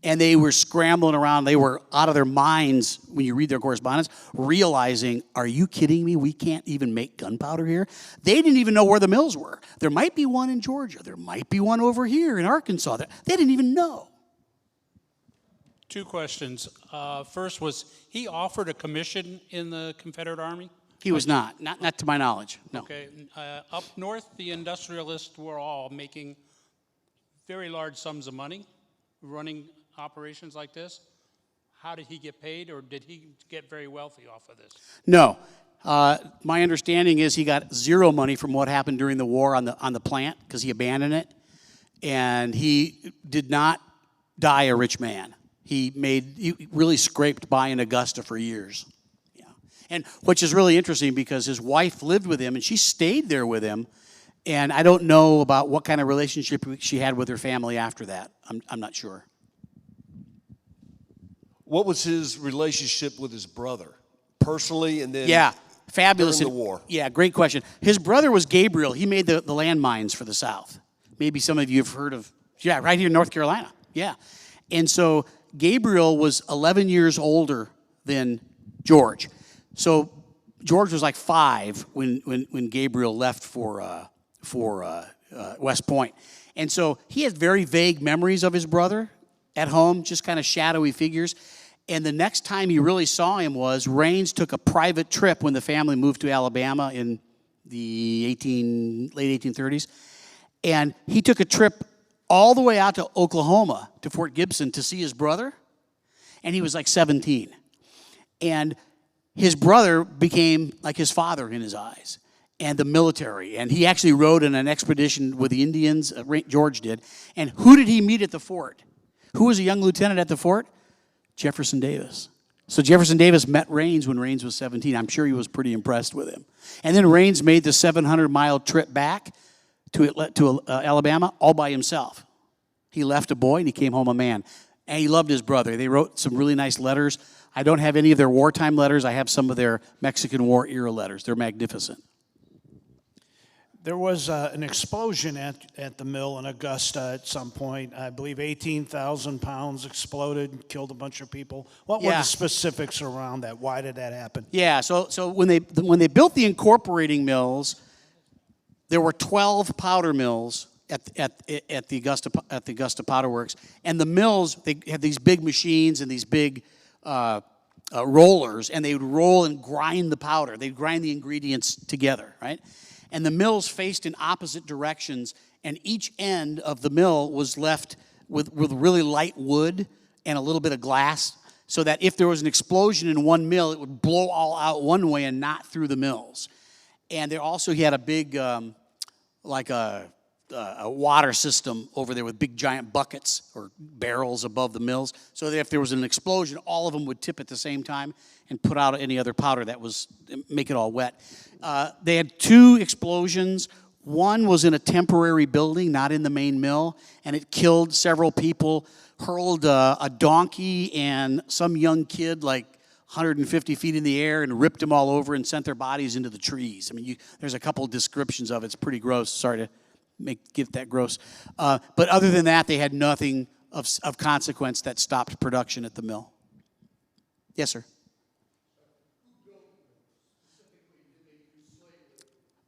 And they were scrambling around. They were out of their minds when you read their correspondence, realizing, are you kidding me? We can't even make gunpowder here. They didn't even know where the mills were. There might be one in Georgia. There might be one over here in Arkansas. They didn't even know. Two questions. First was, he offered a commission in the Confederate Army? He was not to my knowledge, no. Okay. Up north, the industrialists were all making very large sums of money running operations like this. How did he get paid, or did he get very wealthy off of this? No. My understanding is he got zero money from what happened during the war on the plant, because he abandoned it. And he did not die a rich man. He really scraped by in Augusta for years. Yeah. And which is really interesting because his wife lived with him and she stayed there with him. And I don't know about what kind of relationship she had with her family after that. I'm not sure. What was his relationship with his brother, personally, and then fabulous during the war? Yeah, great question. His brother was Gabriel. He made the landmines for the South. Maybe some of you have heard of, right here in North Carolina. Yeah. And so Gabriel was 11 years older than George. So George was like 5 when Gabriel left for West Point. And so he has very vague memories of his brother at home, just kind of shadowy figures. And the next time he really saw him was Raines took a private trip when the family moved to Alabama in the late 1830s. And he took a trip all the way out to Oklahoma, to Fort Gibson, to see his brother. And he was like 17. And his brother became like his father in his eyes, and the military. And he actually rode in an expedition with the Indians, George did. And who did he meet at the fort? Who was a young lieutenant at the fort? Jefferson Davis. So Jefferson Davis met Raines when Raines was 17. I'm sure he was pretty impressed with him. And then Raines made the 700-mile trip back to Alabama all by himself. He left a boy and he came home a man. And he loved his brother. They wrote some really nice letters. I don't have any of their wartime letters. I have some of their Mexican War era letters. They're magnificent. There was an explosion at the mill in Augusta at some point. I believe 18,000 pounds exploded, killed a bunch of people. What were the specifics around that? Why did that happen? Yeah, so when they built the incorporating mills, there were 12 powder mills at the Augusta Powder Works, and the mills, they had these big machines and these big rollers, and they would roll and grind the powder. They'd grind the ingredients together, right? And the mills faced in opposite directions, and each end of the mill was left with really light wood and a little bit of glass, so that if there was an explosion in one mill, it would blow all out one way and not through the mills. And there also, he had a big, like a a water system over there with big giant buckets or barrels above the mills, so that if there was an explosion, all of them would tip at the same time and put out any other powder that was, make it all wet. They had 2 explosions. One was in a temporary building, not in the main mill, and it killed several people, hurled a donkey and some young kid like 150 feet in the air and ripped them all over and sent their bodies into the trees. I mean, there's a couple descriptions of it. It's pretty gross. Sorry to get that gross. But other than that, they had nothing of consequence that stopped production at the mill. Yes, sir.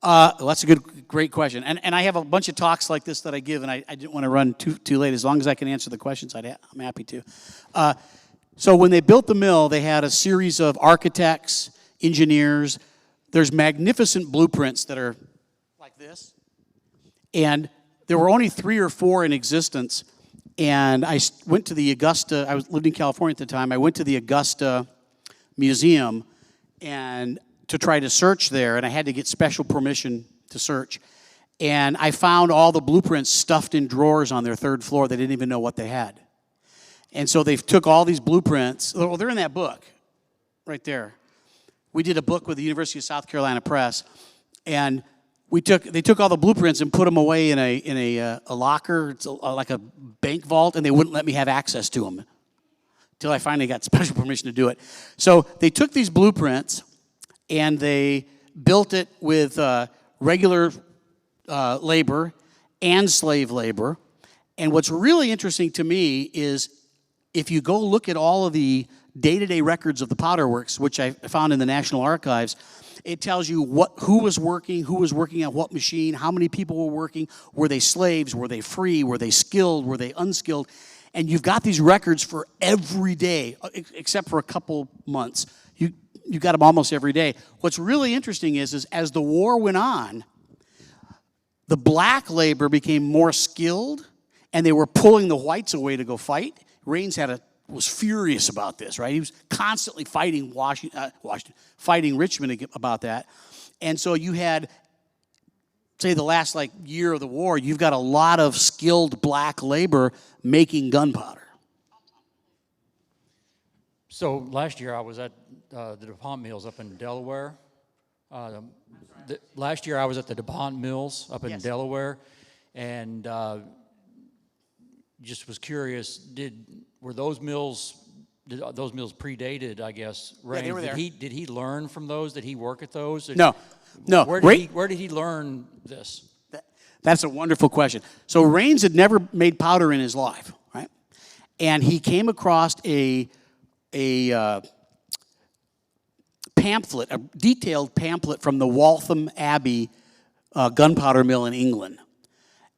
That's a great question. And I have a bunch of talks like this that I give, and I didn't want to run too late. As long as I can answer the questions, I'm happy to. So when they built the mill, they had a series of architects, engineers. There's magnificent blueprints that are like this. And there were only 3 or 4 in existence. And I went to the Augusta, lived in California at the time. I went to the Augusta Museum and to try to search there, and I had to get special permission to search. And I found all the blueprints stuffed in drawers on their 3rd floor. They didn't even know what they had. And so they took all these blueprints. Well, they're in that book right there. We did a book with the University of South Carolina Press, and they took all the blueprints and put them away in a locker. It's like a bank vault, and they wouldn't let me have access to them until I finally got special permission to do it. So they took these blueprints, and they built it with regular labor and slave labor. And what's really interesting to me is if you go look at all of the day-to-day records of the Powder Works, which I found in the National Archives, it tells you who was working on what machine, how many people were working, were they slaves, were they free, were they skilled, were they unskilled. And you've got these records for every day, except for a couple months. You got them almost every day. What's really interesting is as the war went on, the black labor became more skilled, and they were pulling the whites away to go fight. Raines was furious about this, right? He was constantly fighting fighting Richmond about that. And so you had, say, the last year of the war, you've got a lot of skilled black labor making gunpowder. So last year I was at the DuPont Mills up in Delaware. Last year I was at the DuPont Mills up in Delaware, and just was curious, were those mills predated, I guess, Raines? Yeah, they were there. Did he learn from those? Did he work at those? No. Where did he learn this? That's a wonderful question. So Raines had never made powder in his life, right? And he came across a pamphlet, a detailed pamphlet from the Waltham Abbey gunpowder mill in England.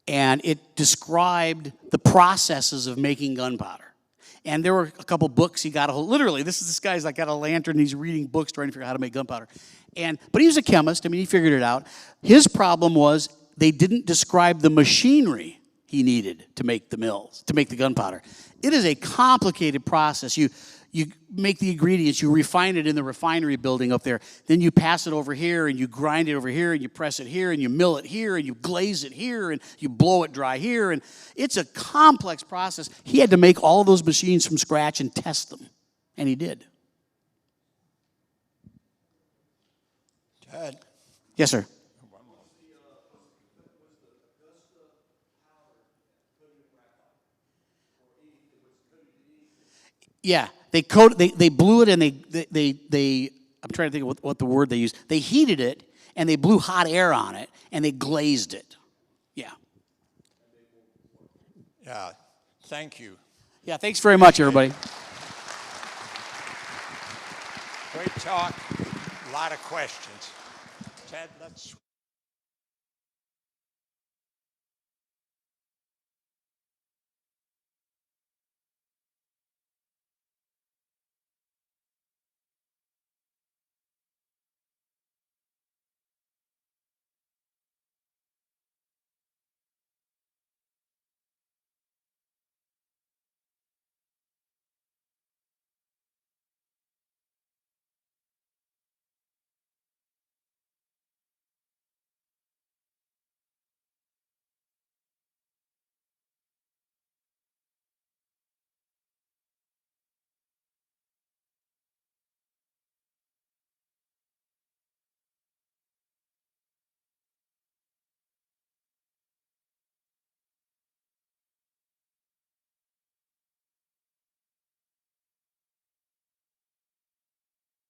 And it described the processes of making gunpowder. And there were a couple books he got a hold. Literally, this guy's got a lantern, he's reading books trying to figure out how to make gunpowder. But he was a chemist, he figured it out. His problem was they didn't describe the machinery he needed to make the mills, to make the gunpowder. It is a complicated process. You make the ingredients, you refine it in the refinery building up there, then you pass it over here, and you grind it over here, and you press it here, and you mill it here, and you glaze it here, and you blow it dry here, and it's a complex process. He had to make all of those machines from scratch and test them, and he did. Ted? Yes, sir. Yeah, they blew it, and they I'm trying to think of what the word they used. They heated it, and they blew hot air on it, and they glazed it. Yeah. Yeah, thank you. Yeah, thanks very much, everybody. Great talk, a lot of questions. Ted, let's